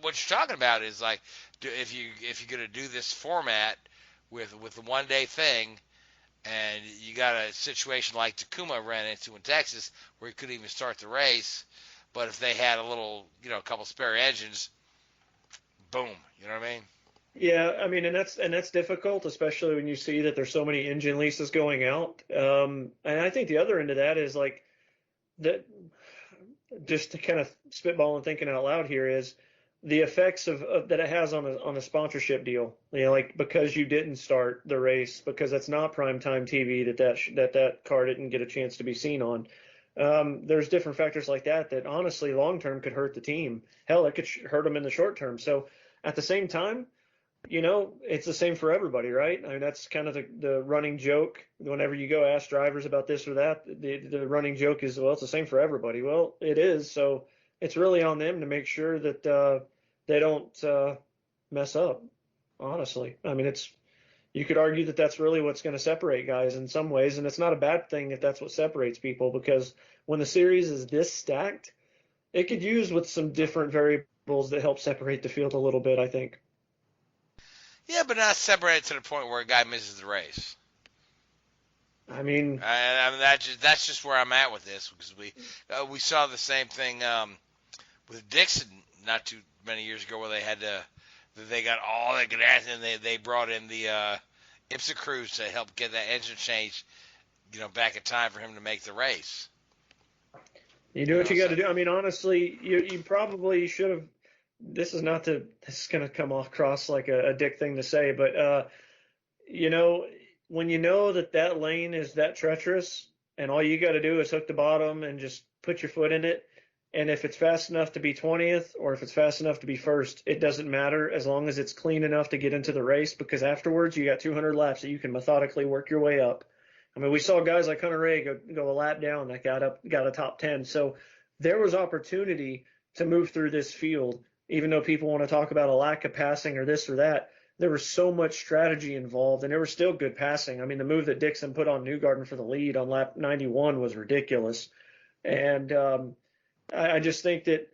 you're talking about is like, if you're going to do this format with the 1-day thing, and you got a situation like Takuma ran into in Texas where he couldn't even start the race. But if they had a couple spare engines, boom, you know what I mean? Yeah, I mean, and that's difficult, especially when you see that there's so many engine leases going out. And I think the other end of that is like that. Just to kind of spitball and thinking out loud here is the effects of that it has on a sponsorship deal. Like because you didn't start the race because that's not primetime TV that car didn't get a chance to be seen on. There's different factors like that honestly long term could hurt the team. Hell, it could hurt them in the short term. So at the same time, it's the same for everybody, right? I mean, that's kind of the running joke. Whenever you go ask drivers about this or that, the running joke is, well, it's the same for everybody. Well, it is. So it's really on them to make sure that they don't mess up, honestly. I mean, you could argue that that's really what's going to separate guys in some ways, and it's not a bad thing if that's what separates people, because when the series is this stacked, it could use with some different variables that help separate the field a little bit, I think. Yeah, but not separated to the point where a guy misses the race. I mean, that's just where I'm at with this, because we saw the same thing with Dixon not too many years ago, where they got all that gas and they brought in the IMSA crews to help get that engine changed, back in time for him to make the race. You do what you got to do. I mean, honestly, you probably should have. This is going to come across like a dick thing to say, but when you know that lane is that treacherous and all you got to do is hook the bottom and just put your foot in it, and if it's fast enough to be 20th or if it's fast enough to be first, it doesn't matter as long as it's clean enough to get into the race, because afterwards you got 200 laps that you can methodically work your way up. I mean, we saw guys like Hunter Ray go a lap down that got a top 10. So there was opportunity to move through this field. Even though people want to talk about a lack of passing or this or that, there was so much strategy involved, and there was still good passing. I mean, the move that Dixon put on Newgarden for the lead on lap 91 was ridiculous. And I just think that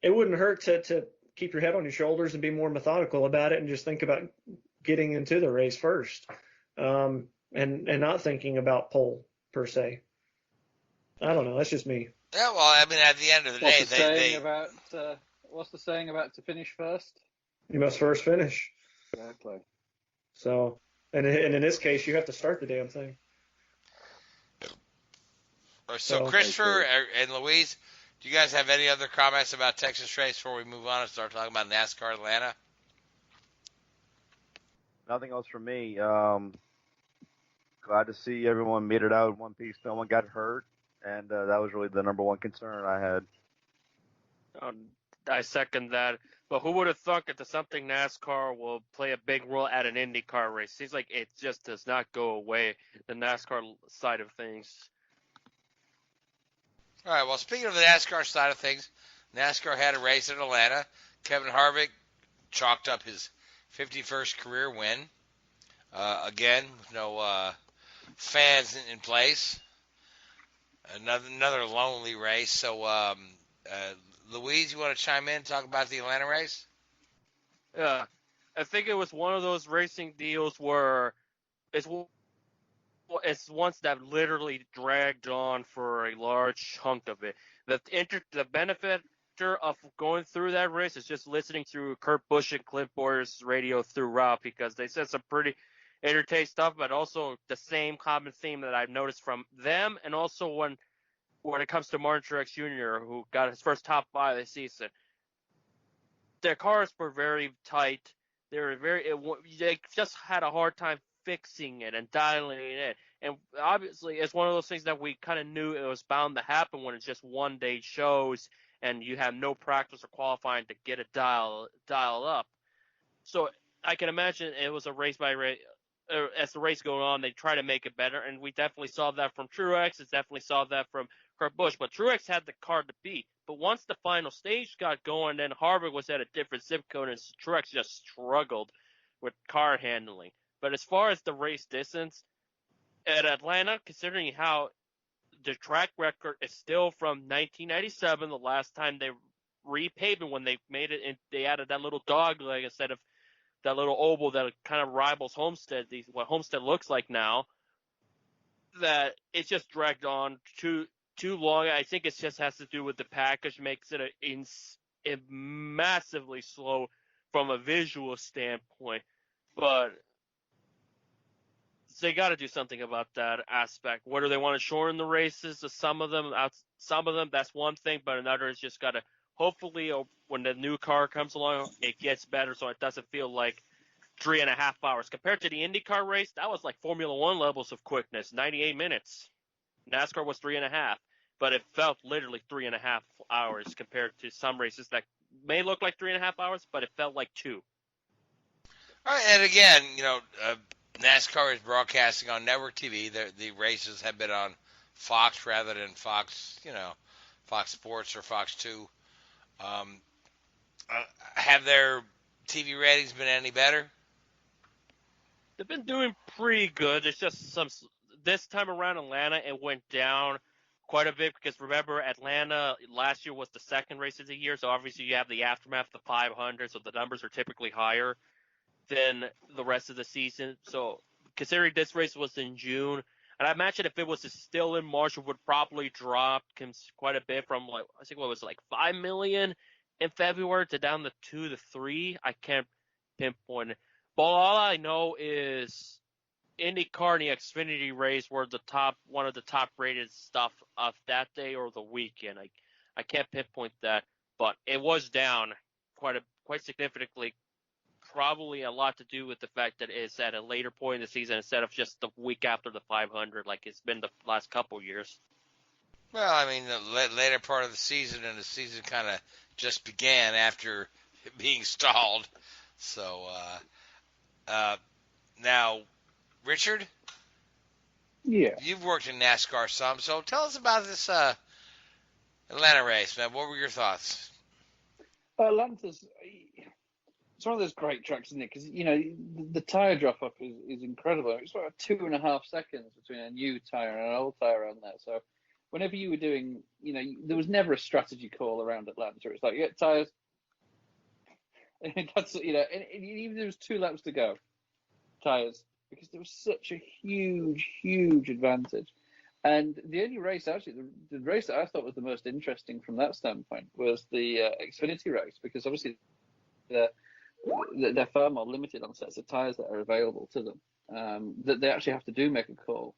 it wouldn't hurt to keep your head on your shoulders and be more methodical about it and just think about getting into the race first, and not thinking about pole per se. I don't know. That's just me. Yeah, well, I mean, at the end of the day, what's the saying about to finish first? You must first finish. Exactly. So, and in this case, you have to start the damn thing. So Christopher and Louise, do you guys have any other comments about Texas race before we move on and start talking about NASCAR Atlanta? Nothing else from me. Glad to see everyone made it out in one piece. No one got hurt, and that was really the number one concern I had. I second that. But who would have thought that something NASCAR will play a big role at an IndyCar race? Seems like it just does not go away, the NASCAR side of things. All right, well, speaking of the NASCAR side of things, NASCAR had a race in Atlanta. Kevin Harvick chalked up his 51st career win. Again, with no fans in place. Another lonely race. So, Louise, you want to chime in and talk about the Atlanta race? Yeah, I think it was one of those racing deals where it's ones that literally dragged on for a large chunk of it. The benefit of going through that race is just listening through Kurt Busch and Clint Bowyer's radio throughout, because they said some pretty entertaining stuff, but also the same common theme that I've noticed from them, and also when it comes to Martin Truex Jr., who got his first top 5 this season. Their cars were very tight. They just had a hard time fixing it and dialing it in. And obviously, it's one of those things that we kind of knew it was bound to happen when it's just one-day shows and you have no practice or qualifying to get it dialed up. So I can imagine it was a race by race. As the race going on, they try to make it better, and we definitely saw that from Truex. It's definitely saw that from Kurt Busch, but Truex had the car to beat. But once the final stage got going, then Harvick was at a different zip code, and Truex just struggled with car handling. But as far as the race distance, at Atlanta, considering how the track record is still from 1997, the last time they repaved it, when they made it, and they added that little dog leg instead of that little oval that kind of rivals Homestead, what Homestead looks like now, that it's just dragged on too long. I think it just has to do with the package, makes it massively slow from a visual standpoint. But they got to do something about that aspect. Whether they want to shorten the races, some of them, that's one thing, but another is just got to, hopefully, when the new car comes along, it gets better so it doesn't feel like 3.5 hours. Compared to the IndyCar race, that was like Formula One levels of quickness, 98 minutes. NASCAR was 3.5, but it felt literally 3.5 hours compared to some races that may look like 3.5 hours, but it felt like 2. All right, and again, NASCAR is broadcasting on network TV. The races have been on Fox rather than Fox, Fox Sports or Fox 2. Have their TV ratings been any better? They've been doing pretty good. It's just this time around Atlanta, it went down quite a bit because remember, Atlanta last year was the second race of the year, so obviously you have the aftermath of the 500, so the numbers are typically higher than the rest of the season. So considering this race was in June, and I imagine if it was still in March, it would probably drop quite a bit from I think 5 million in February to down to 2 to 3. I can't pinpoint it. But all I know is IndyCar and the Xfinity race were one of the top rated stuff of that day or the weekend. I can't pinpoint that, but it was down quite significantly. Probably a lot to do with the fact that it's at a later point in the season instead of just the week after the 500 like it's been the last couple years. Well, I mean, the later part of the season, and the season kind of just began after being stalled. So, now, Richard? Yeah. You've worked in NASCAR some, so tell us about this Atlanta race, man. What were your thoughts? Atlanta's, it's one of those great tracks, isn't it? Because, the tyre drop-off is incredible. It's about 2.5 seconds between a new tyre and an old tyre on there. So whenever you were doing, there was never a strategy call around Atlanta. It's like, yeah, tyres. And that's, and even there was 2 laps to go, tyres, because there was such a huge advantage. And the only race, actually, the race that I thought was the most interesting from that standpoint was the Xfinity race, because obviously they're far more limited on sets of tyres that are available to them. That they actually have to make a call.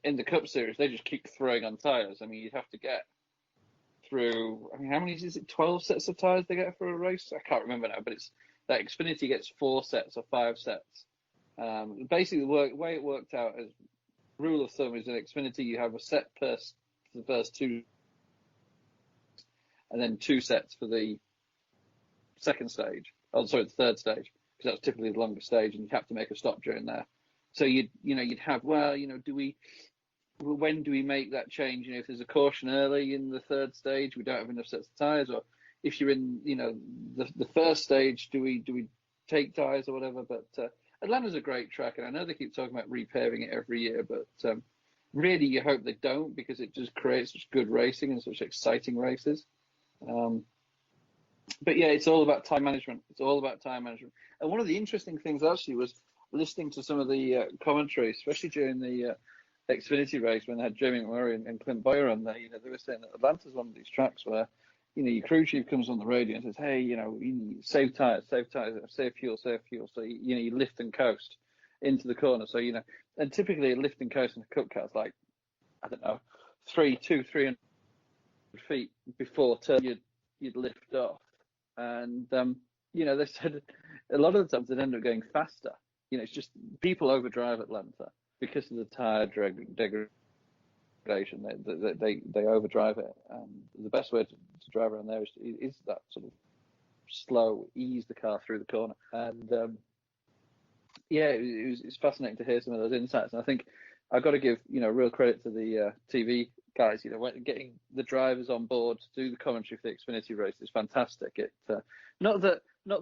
In the Cup Series, they just keep throwing on tyres. I mean, you'd have to get through, how many is it? 12 sets of tyres they get for a race? I can't remember now, but it's that Xfinity gets 4 sets or 5 sets. Basically, the way it worked out as rule of thumb is in Xfinity you have a set for the first 2, and then 2 sets for the second stage. Oh, sorry, the third stage, because that's typically the longest stage, and you'd have to make a stop during there. So you'd have, when do we make that change? If there's a caution early in the third stage, we don't have enough sets of tyres, or if you're in, the first stage, do we take tyres or whatever? But Atlanta's a great track, and I know they keep talking about repaving it every year, but really you hope they don't, because it just creates such good racing and such exciting races. But yeah, it's all about time management. And one of the interesting things actually was listening to some of the commentary, especially during the Xfinity race when they had Jamie McMurray and Clint Boyer on there. They were saying that Atlanta's one of these tracks where, your crew chief comes on the radio and says, hey, you save tyres, save fuel. So, you lift and coast into the corner. So, and typically a lift and coast in a Cup car is like, I don't know, 300 feet before turn you'd lift off. And, they said a lot of the times they'd end up going faster. It's just people overdrive Atlanta because of the tyre degradation. They overdrive it. The best way to drive around there is that sort of slow, ease the car through the corner. And it's fascinating to hear some of those insights. And I think I've got to give real credit to the TV guys. Getting the drivers on board to do the commentary for the Xfinity race is fantastic. It not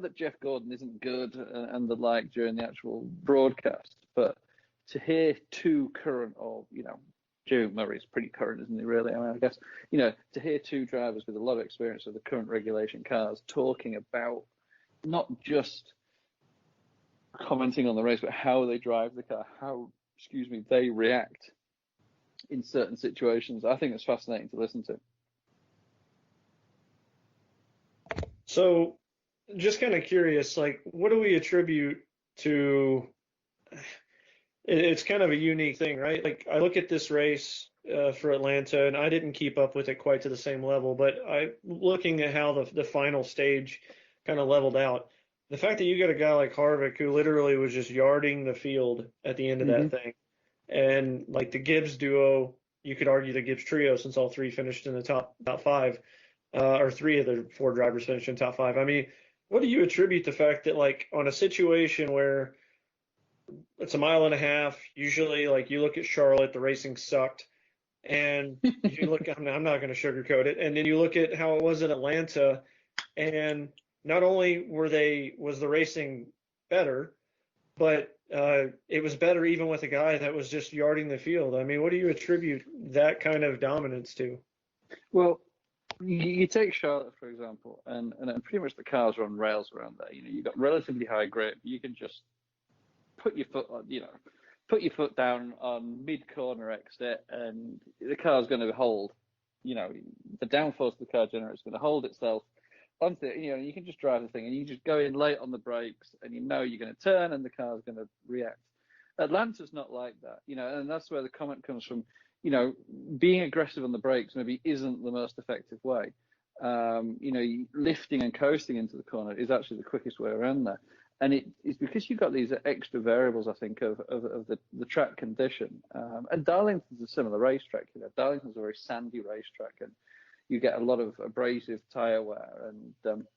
that Jeff Gordon isn't good and the like during the actual broadcast, but to hear 2 current, or Joe Murray's pretty current, isn't he, really? I mean, I guess, to hear 2 drivers with a lot of experience with the current regulation cars talking about not just commenting on the race, but how they drive the car, how, they react in certain situations. I think it's fascinating to listen to. So, just kind of curious, like, what do we attribute to? It's kind of a unique thing, right? Like, I look at this race for Atlanta, and I didn't keep up with it quite to the same level, but looking at how the final stage kind of leveled out, the fact that you got a guy like Harvick who literally was just yarding the field at the end of that thing, and like the Gibbs duo, you could argue the Gibbs trio, since all three finished in the top five, or three of the four drivers finished in top five. I mean, what do you attribute the fact that, like, on a situation where it's a mile and a half, usually, like, you look at Charlotte, the racing sucked, and you look, I'm not going to sugarcoat it, and then you look at how it was in Atlanta, and not only was the racing better, but it was better even with a guy that was just yarding the field. I mean, what do you attribute that kind of dominance to? Well, you take Charlotte, for example, and pretty much the cars are on rails around there. You've got relatively high grip. You can just put your foot on, put your foot down on mid-corner exit, and the car's going to hold. The downforce the car generates is going to hold itself onto it. You can just drive the thing, and you just go in late on the brakes, and you're going to turn, and the car's going to react. Atlanta's not like that, and that's where the comment comes from. Being aggressive on the brakes maybe isn't the most effective way. Lifting and coasting into the corner is actually the quickest way around there. And it's because you've got these extra variables, I think, of the track condition. And Darlington's a similar racetrack. Darlington's a very sandy racetrack, and you get a lot of abrasive tyre wear. And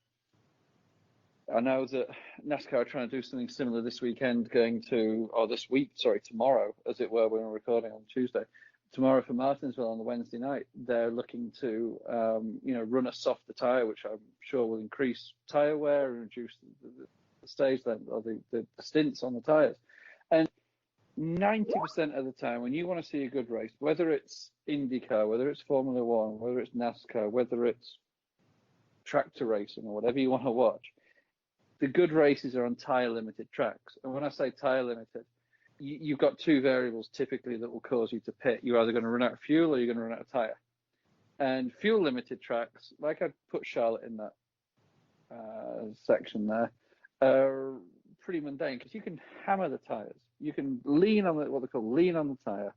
I know that NASCAR are trying to do something similar this weekend, tomorrow, as it were, when we're recording on Tuesday. Tomorrow for Martinsville on the Wednesday night, they're looking to, run a softer tyre, which I'm sure will increase tyre wear and reduce the stage length or the stints on the tyres. And 90% of the time, when you want to see a good race, whether it's IndyCar, whether it's Formula One, whether it's NASCAR, whether it's tractor racing or whatever you want to watch, the good races are on tyre limited tracks. And when I say tyre limited, you've got two variables typically that will cause you to pit. You're either going to run out of fuel or you're going to run out of tyre. And fuel limited tracks, like I put Charlotte in that section there, are pretty mundane because you can hammer the tyres. You can lean on what they call lean on the tyre,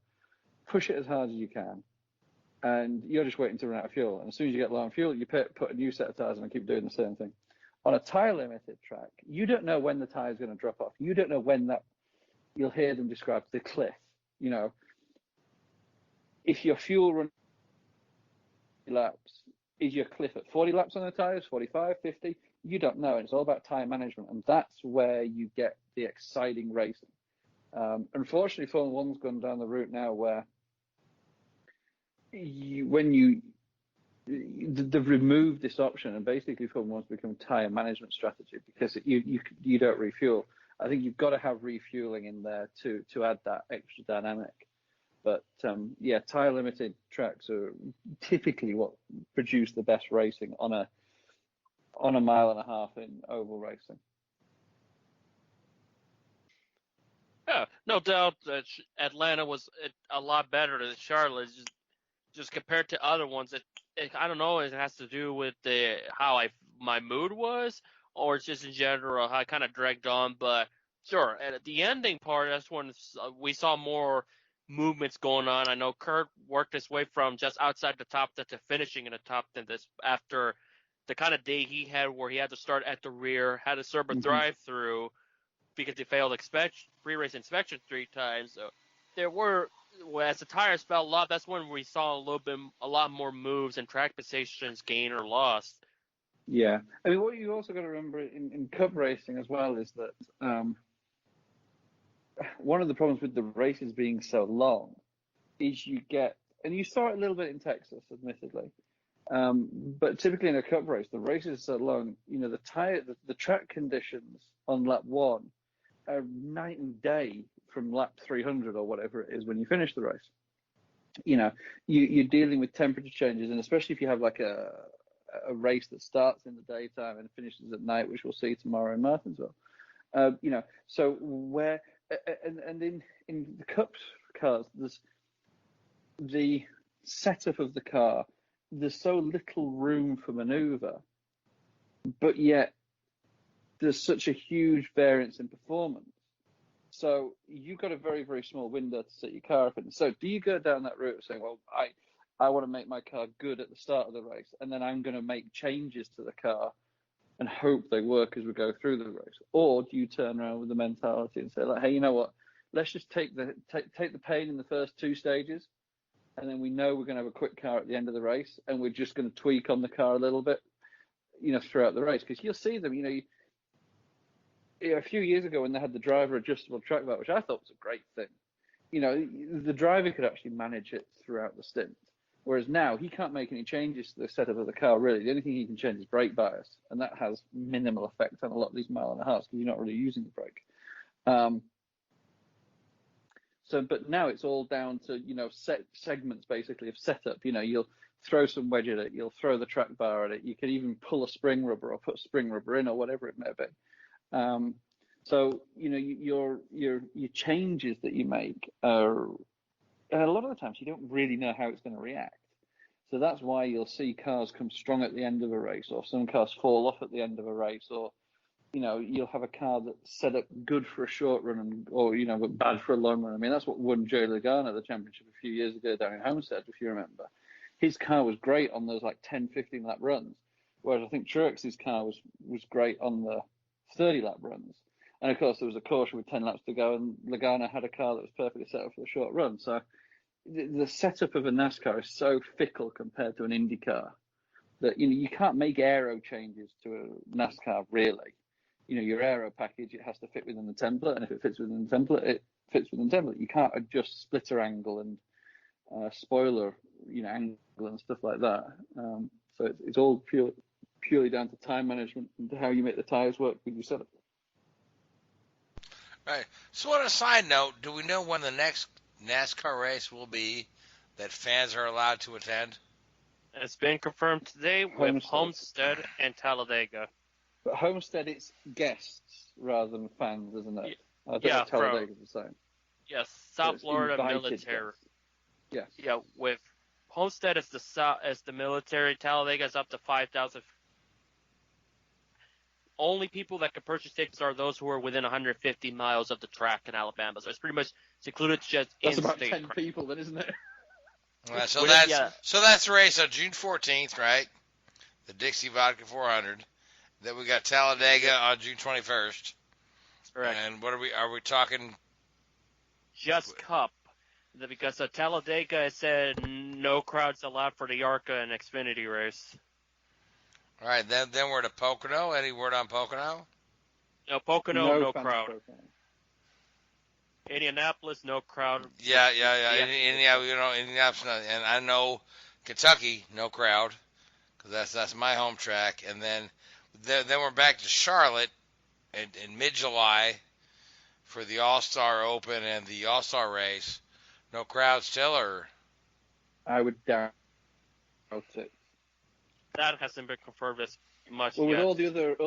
push it as hard as you can, and you're just waiting to run out of fuel. And as soon as you get low on fuel, you pit, put a new set of tyres on and keep doing the same thing. On a tyre limited track, you don't know when the tyre is going to drop off. You don't know when that. You'll hear them describe the cliff. If your fuel run laps, is your cliff at 40 laps on the tyres, 45, 50? You don't know. And it's all about tyre management. And that's where you get the exciting racing. Unfortunately, Formula One's gone down the route now where they've removed this option, and basically Formula One's become a tyre management strategy because you don't refuel. I think you've got to have refueling in there to add that extra dynamic. But tyre limited tracks are typically what produce the best racing on a mile and a half in oval racing. Yeah, no doubt that Atlanta was a lot better than Charlotte. Just compared to other ones, I don't know. It has to do with how my mood was, or it's just in general how I kind of dragged on. But sure, and at the ending part, that's when we saw more movements going on. I know Kurt worked his way from just outside the top 10 to finishing in the top 10 after the kind of day he had where he had to start at the rear, had to serve a drive-through because he failed pre-race inspection 3 times. So there were, as the tires fell off, that's when we saw a lot more moves and track positions gained or lost. Yeah. I mean, what you also got to remember in Cup racing as well is that one of the problems with the races being so long is you saw it a little bit in Texas, admittedly, but typically in a Cup race, the races are so long, the track conditions on lap 1 are night and day from lap 300 or whatever it is when you finish the race. You're dealing with temperature changes, and especially if you have like a race that starts in the daytime and finishes at night, which we'll see tomorrow in Martinsville. So where and in the Cup cars, there's the setup of the car. There's so little room for maneuver, but yet there's such a huge variance in performance. So you've got a very, very small window to set your car up in. So do you go down that route of saying, well, I want to make my car good at the start of the race, and then I'm going to make changes to the car and hope they work as we go through the race? Or do you turn around with the mentality and say, like, hey, you know what? Let's just take the pain in the first 2 stages, and then we know we're going to have a quick car at the end of the race, and we're just going to tweak on the car a little bit, throughout the race. Because you'll see them, a few years ago when they had the driver adjustable track bar, which I thought was a great thing. The driver could actually manage it throughout the stint. Whereas now he can't make any changes to the setup of the car, really. The only thing he can change is brake bias, and that has minimal effect on a lot of these mile and a half because you're not really using the brake. But now it's all down to, set segments basically of setup. You'll throw some wedge at it, you'll throw the track bar at it, you can even pull a spring rubber or put spring rubber in or whatever it may be. Your changes that you make are, a lot of the times you don't really know how it's going to react. So that's why you'll see cars come strong at the end of a race, or some cars fall off at the end of a race, or you'll have a car that's set up good for a short run but bad for a long run. I mean, that's what won Joey Logano the championship a few years ago down in Homestead, if you remember. His car was great on those 10, 15 lap runs, whereas I think Truex's car was great on the 30 lap runs. And of course, there was a caution with 10 laps to go, and Logano had a car that was perfectly set up for the short run. So the setup of a NASCAR is so fickle compared to an IndyCar that you can't make aero changes to a NASCAR really. Your aero package, it has to fit within the template, and if it fits within the template, it fits within the template. You can't adjust splitter angle and spoiler angle and stuff like that. So it's all purely down to time management and to how you make the tires work with your setup. Right. So on a side note, do we know when the next NASCAR race will be that fans are allowed to attend? It's been confirmed today with Homestead and Talladega. But Homestead, it's guests rather than fans, isn't it? I don't Yeah, know if Talladega's the same. Yes, So South it's Florida invited military. guests. Yes. Yeah, with Homestead is the military. Talladega is up to 5,000. Only people that can purchase tickets are those who are within 150 miles of the track in Alabama. So it's pretty much secluded just That's about in-state. 10 people then, isn't it? Right, so that's the race on June 14th, right? The Dixie Vodka 400. Then we got Talladega on June 21st. Correct. And what are we talking? Just Cup. Because Talladega has said no crowds allowed for the ARCA and Xfinity race. All right, then we're to Pocono. Any word on Pocono? No, Pocono, no fans crowd. Pocono. Indianapolis, no crowd. Yeah. Indianapolis, and I know Kentucky, no crowd, because that's my home track. And then we're back to Charlotte in mid-July for the All-Star Open and the All-Star race. No crowd still, or? I would doubt it. That hasn't been confirmed as much Well, yet. with all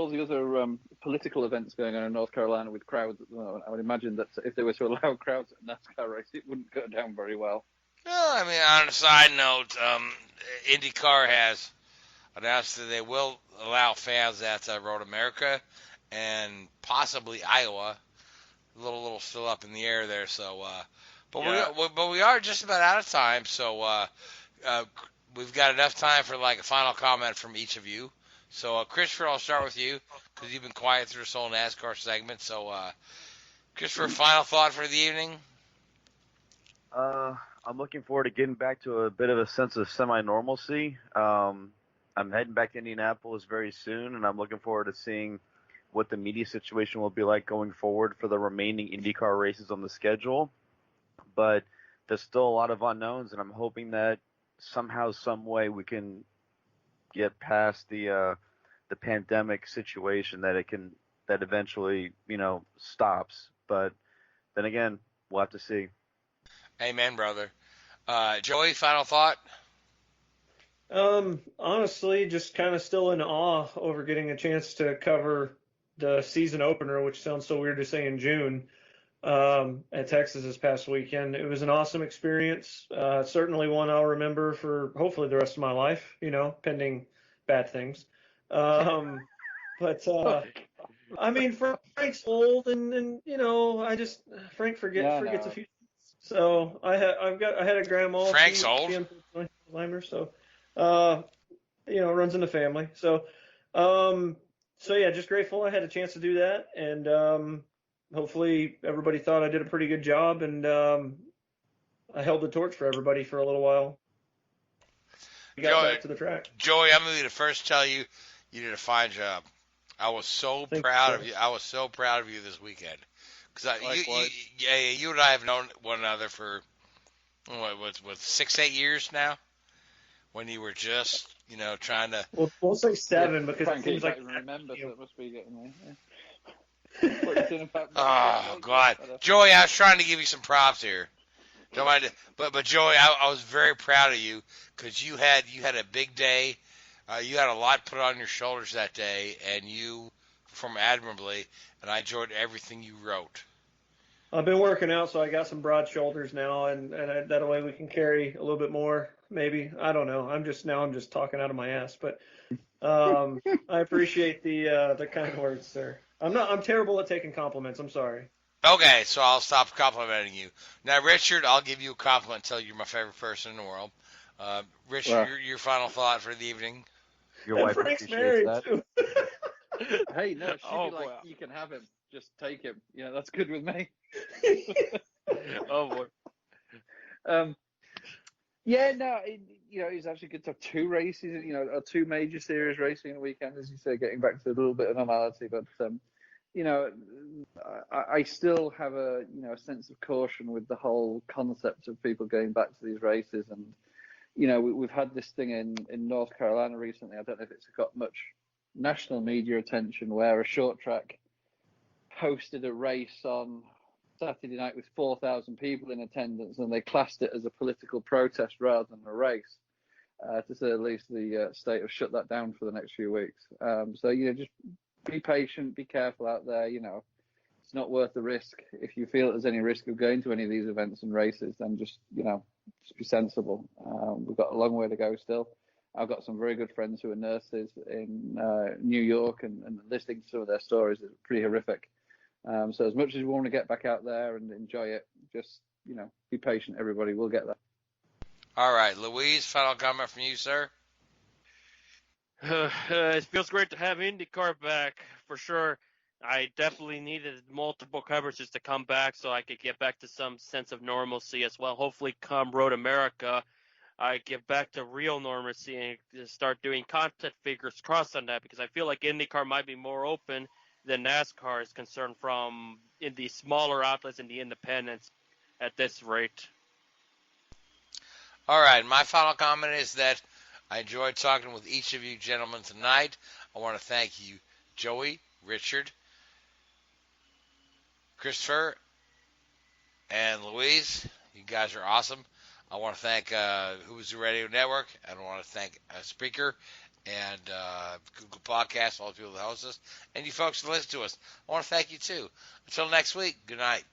the other political events going on in North Carolina with crowds at the moment, I would imagine that if they were to allow crowds at a NASCAR race, it wouldn't go down very well. Well, I mean, on a side note, IndyCar has announced that they will allow fans at Road America and possibly Iowa. A little still up in the air there, so. But we are just about out of time, so we've got enough time for a final comment from each of you. So, Christopher, I'll start with you because you've been quiet through this whole NASCAR segment. So, Christopher, final thought for the evening? I'm looking forward to getting back to a bit of a sense of semi-normalcy. I'm heading back to Indianapolis very soon, and I'm looking forward to seeing what the media situation will be like going forward for the remaining IndyCar races on the schedule. But there's still a lot of unknowns, and I'm hoping that somehow, some way, we can get past the pandemic situation, that eventually stops. But then again, we'll have to see. Amen, brother. Joey, final thought? Honestly, just kind of still in awe over getting a chance to cover the season opener, which sounds so weird to say in June, at Texas this past weekend. It was an awesome experience. Certainly one I'll remember for hopefully the rest of my life, pending bad things. But I mean, Frank's old, and Frank forgets a few things. So I had a grandma. Frank's old. So runs in the family. So yeah, just grateful I had a chance to do that, and hopefully everybody thought I did a pretty good job, and I held the torch for everybody for a little while. We got back to the track. Joey, I'm going to be the first to tell you, you did a fine job. I was so proud of you. I was so proud of you this weekend. Because you and I have known one another for, 6-8 years now? When you were just, trying to... Well, we'll say 7 because Frank, it seems like... remember, so it must be getting there. Oh, God. Joey, I was trying to give you some props here. Don't mind it. But Joey, I was very proud of you because you had a big day. You had a lot put on your shoulders that day, and you performed admirably, and I enjoyed everything you wrote. I've been working out, so I got some broad shoulders now, and that way we can carry a little bit more, maybe. I don't know. I'm just talking out of my ass, but I appreciate the kind words, sir. I'm terrible at taking compliments. I'm sorry. Okay, so I'll stop complimenting you. Now, Richard, I'll give you a compliment and tell you you're my favorite person in the world. Richard, your final thought for the evening? Your wife Frank's appreciates married that. too. Hey, no, she'd be like, boy. you can have him. Just take him. Yeah, that's good with me. Oh boy. Yeah, no, it's actually good to have 2 races, or 2 major series racing in a weekend, as you say, getting back to a little bit of normality. But, I still have a sense of caution with the whole concept of people going back to these races. And, we've had this thing in North Carolina recently. I don't know if it's got much national media attention, where a short track hosted a race on Saturday night with 4,000 people in attendance, and they classed it as a political protest rather than a race. To say the least, the state have shut that down for the next few weeks. So just be patient, be careful out there. It's not worth the risk. If you feel there's any risk of going to any of these events and races, then just be sensible. We've got a long way to go still. I've got some very good friends who are nurses in New York, and listening to some of their stories is pretty horrific. So as much as we want to get back out there and enjoy it, just, be patient, everybody. We'll get there. All right. Louise, final comment from you, sir? It feels great to have IndyCar back, for sure. I definitely needed multiple coverages to come back so I could get back to some sense of normalcy as well. Hopefully come Road America, I get back to real normalcy and start doing content, fingers crossed on that, because I feel like IndyCar might be more open than NASCAR is concerned from in the smaller outlets and the independents at this rate. All right. My final comment is that I enjoyed talking with each of you gentlemen tonight. I want to thank you, Joey, Richard, Christopher, and Louise. You guys are awesome. I want to thank Who's the Radio Network, and I want to thank Spreaker and Google Podcasts, all the people that host us, and you folks that listen to us. I want to thank you too. Until next week, good night.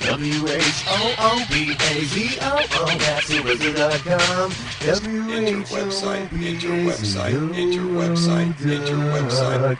WHOOBAZOO, that's whoism.com. Enter website, enter website, enter website, enter website.